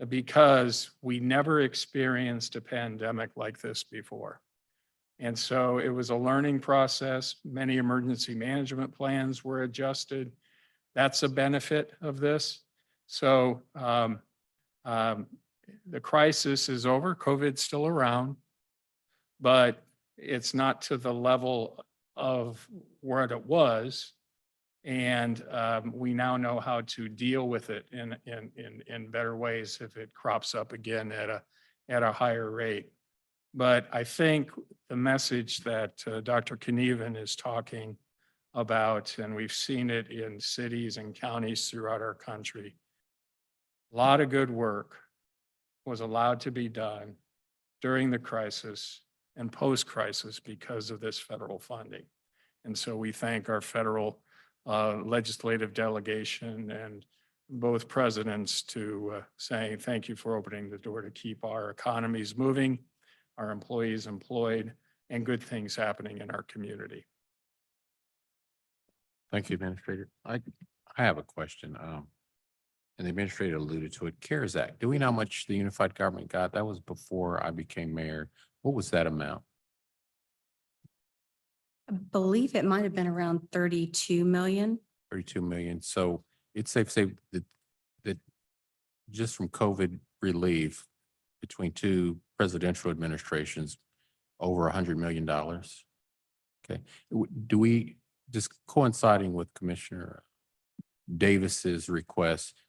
because we never experienced a pandemic like this before. And so it was a learning process. Many emergency management plans were adjusted. That's a benefit of this. So the crisis is over. COVID's still around, but it's not to the level of what it was. And we now know how to deal with it in better ways if it crops up again at a higher rate. But I think the message that Dr. Knieven is talking about, and we've seen it in cities and counties throughout our country, a lot of good work was allowed to be done during the crisis and post-crisis because of this federal funding. And so we thank our federal legislative delegation and both presidents to saying thank you for opening the door to keep our economies moving, our employees employed, and good things happening in our community. Thank you, Administrator. I have a question. And the administrator alluded to it, CARES Act. Do we know how much the unified government got? That was before I became mayor. What was that amount? I believe it might have been around 32 million. 32 million. So it's safe to say that just from COVID relief between two presidential administrations, over $100 million. Okay. Do we, just coinciding with Commissioner Davis's request,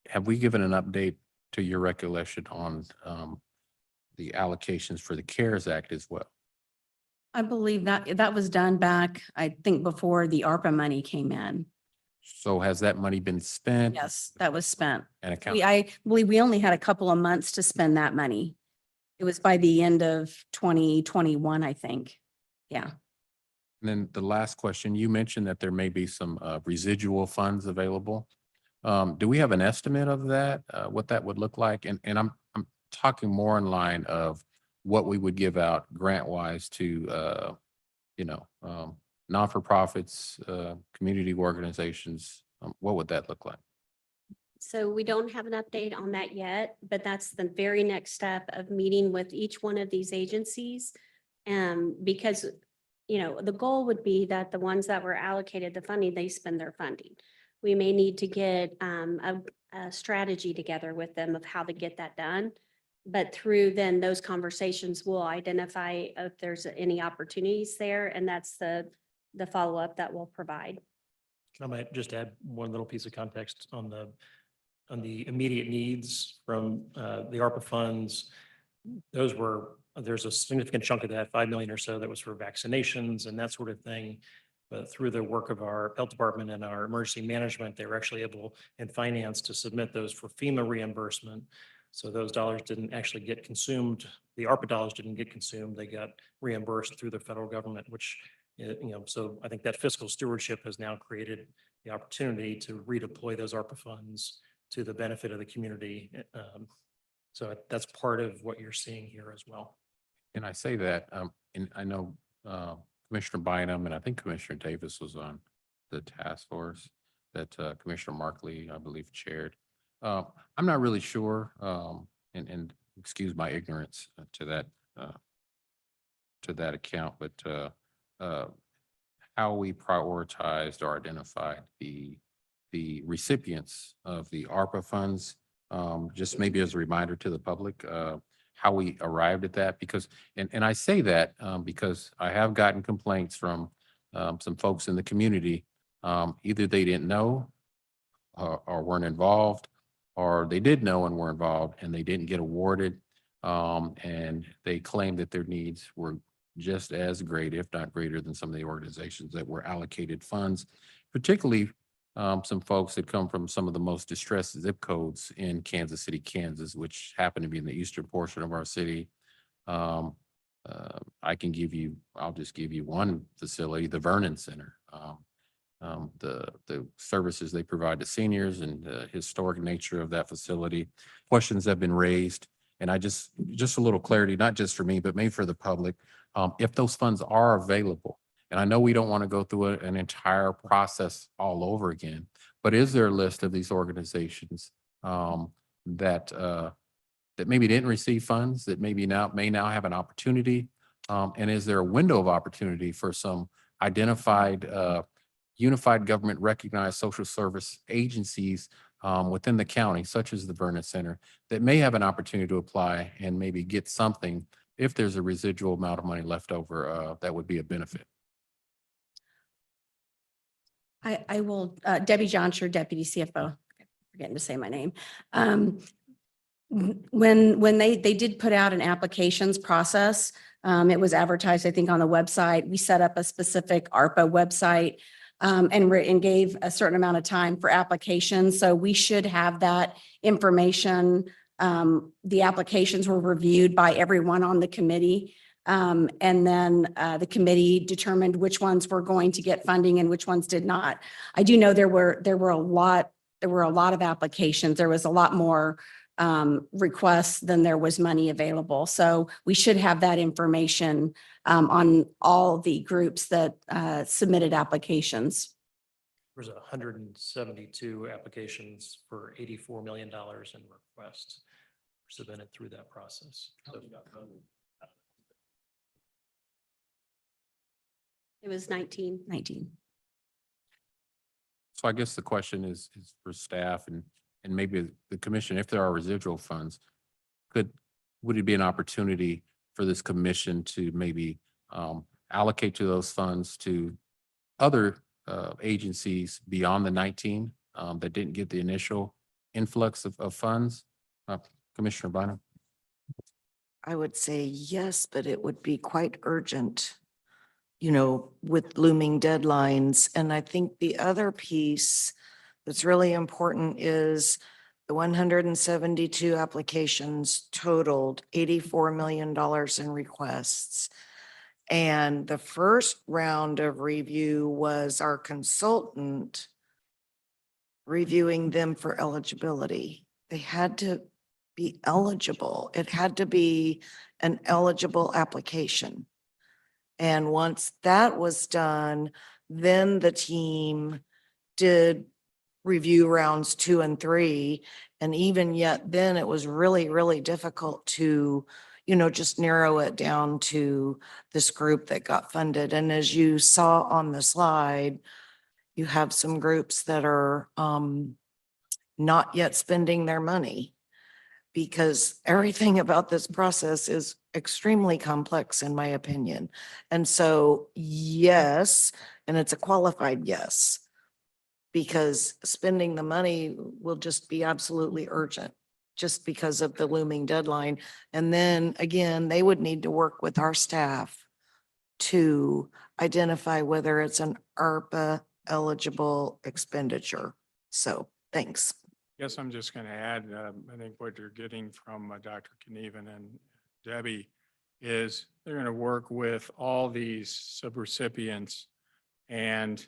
have we given an update to your recollection on the allocations for the CARES Act as well? I believe that was done back, I think, before the ARPA money came in. So has that money been spent? Yes, that was spent. And account? I believe we only had a couple of months to spend that money. It was by the end of 2021, I think. Yeah. And then the last question, you mentioned that there may be some residual funds available. Do we have an estimate of that, what that would look like? And I'm talking more in line of what we would give out grant wise to, non-for-profits, community organizations. What would that look like? So we don't have an update on that yet, but that's the very next step of meeting with each one of these agencies. Because, the goal would be that the ones that were allocated the funding, they spend their funding. We may need to get a strategy together with them of how to get that done. But through then those conversations, we'll identify if there's any opportunities there, and that's the follow-up that we'll provide. I might just add one little piece of context on the immediate needs from the ARPA funds. There's a significant chunk of that, 5 million or so, that was for vaccinations and that sort of thing. But through the work of our health department and our emergency management, they were actually able in finance to submit those for FEMA reimbursement. So those dollars didn't actually get consumed. The ARPA dollars didn't get consumed. They got reimbursed through the federal government, which, so I think that fiscal stewardship has now created the opportunity to redeploy those ARPA funds to the benefit of the community. So that's part of what you're seeing here as well. And I say that, and I know Commissioner Bynum and I think Commissioner Davis was on the task force that Commissioner Markley, I believe, chaired. I'm not really sure, and excuse my ignorance to that account, but how we prioritized or identified the recipients of the ARPA funds, just maybe as a reminder to the public, how we arrived at that, because, and I say that because I have gotten complaints from some folks in the community. Either they didn't know or weren't involved, or they did know and were involved and they didn't get awarded. And they claimed that their needs were just as great, if not greater, than some of the organizations that were allocated funds, particularly some folks that come from some of the most distressed zip codes in Kansas City, Kansas, which happen to be in the eastern portion of our city. I'll just give you one facility, the Vernon Center. The services they provide to seniors and the historic nature of that facility. Questions have been raised, and I just a little clarity, not just for me, but maybe for the public. If those funds are available, and I know we don't want to go through an entire process all over again, but is there a list of these organizations that maybe didn't receive funds, that may now have an opportunity? And is there a window of opportunity for some identified unified government recognized social service agencies within the county, such as the Vernon Center, that may have an opportunity to apply and maybe get something if there's a residual amount of money left over that would be a benefit? I will, Debbie Johnsher, Deputy CFO, forgetting to say my name. When they did put out an applications process, it was advertised, I think, on the website. We set up a specific ARPA website and gave a certain amount of time for applications. So we should have that information. The applications were reviewed by everyone on the committee. And then the committee determined which ones were going to get funding and which ones did not. I do know there were a lot of applications. There was a lot more requests than there was money available. So we should have that information on all the groups that submitted applications. was 172 applications for $84 million in requests submitted through that process. So It was 19. So I guess the question is for staff and maybe the commission, if there are residual funds, would it be an opportunity for this commission to maybe allocate to those funds to other agencies beyond the 19 that didn't get the initial influx of funds? Commissioner Bynum? I would say yes, but it would be quite urgent, you know, with looming deadlines. And I think the other piece that's really important is the 172 applications totaled $84 million in requests. And the first round of review was our consultant reviewing them for eligibility. They had to be eligible. It had to be an eligible application. And once that was done, then the team did review rounds 2 and 3. And even yet then it was really, really difficult to, you know, just narrow it down to this group that got funded. And as you saw on the slide, you have some groups that are not yet spending their money, because everything about this process is extremely complex, in my opinion. And so, yes, and it's a qualified yes, because spending the money will just be absolutely urgent just because of the looming deadline. And then again, they would need to work with our staff to identify whether it's an ARPA eligible expenditure. So thanks. Yes, I'm just going to add, I think what you're getting from Dr. Knieven and Debbie is they're going to work with all these subrecipients. And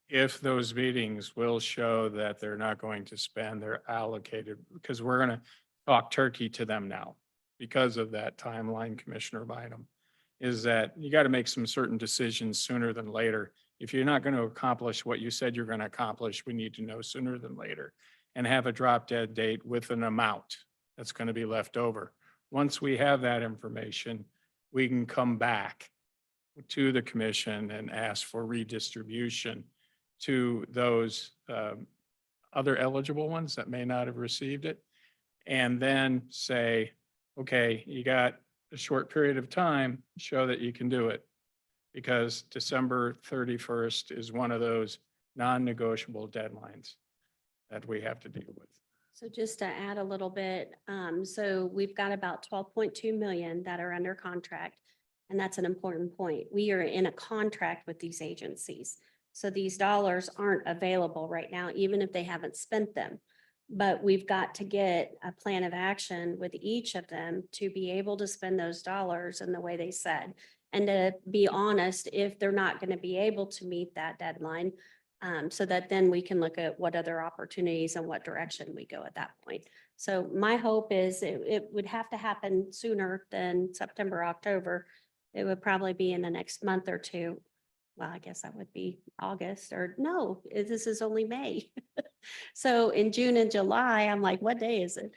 if those meetings will show that they're not going to spend, they're allocated, because we're going to talk turkey to them now because of that timeline, Commissioner Bynum, is that you got to make some certain decisions sooner than later. If you're not going to accomplish what you said you're going to accomplish, we need to know sooner than later and have a drop dead date with an amount that's going to be left over. Once we have that information, we can come back to the commission and ask for redistribution to those other eligible ones that may not have received it. And then say, okay, you got a short period of time, show that you can do it. Because December 31st is one of those non-negotiable deadlines that we have to deal with. So just to add a little bit, so we've got about 12.2 million that are under contract. And that's an important point. We are in a contract with these agencies. So these dollars aren't available right now, even if they haven't spent them. But we've got to get a plan of action with each of them to be able to spend those dollars in the way they said. And to be honest, if they're not going to be able to meet that deadline, so that then we can look at what other opportunities and what direction we go at that point. So my hope is it would have to happen sooner than September, October. It would probably be in the next month or two. Well, I guess that would be August, or no, this is only May. So in June and July, I'm like, what day is it?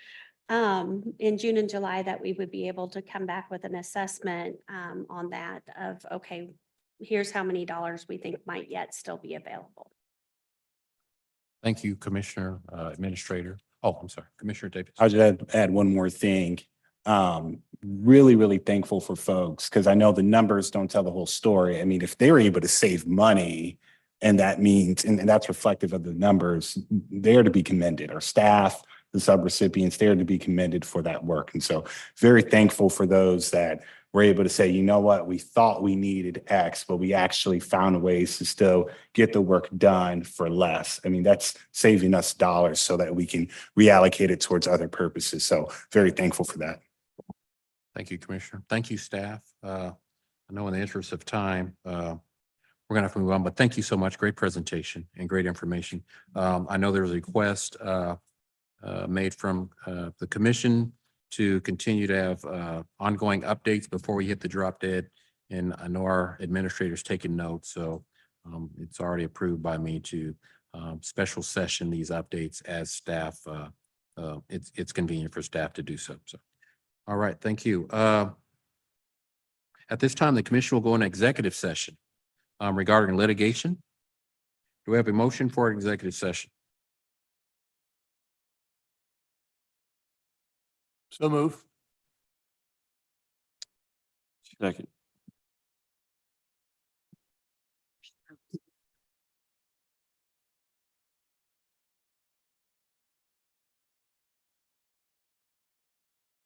In June and July, that we would be able to come back with an assessment on that of, okay, here's how many dollars we think might yet still be available. Thank you, Commissioner, Administrator. Oh, I'm sorry, Commissioner Davis. I'll just add one more thing. Really, really thankful for folks, because I know the numbers don't tell the whole story. I mean, if they were able to save money, and that means, and that's reflective of the numbers, they're to be commended. Our staff, the subrecipients, they're to be commended for that work. And so very thankful for those that were able to say, you know what, we thought we needed X, but we actually found ways to still get the work done for less. I mean, that's saving us dollars so that we can reallocate it towards other purposes. So very thankful for that. Thank you, Commissioner. Thank you, staff. I know in the interest of time, we're gonna have to move on, but thank you so much. Great presentation and great information. I know there was a request made from the commission to continue to have ongoing updates before we hit the drop dead. And I know our administrator's taking notes, so It's already approved by me to special session these updates as staff. It's convenient for staff to do so. So, all right, thank you. At this time, the commission will go into executive session regarding litigation. Do we have a motion for executive session? So move. Second.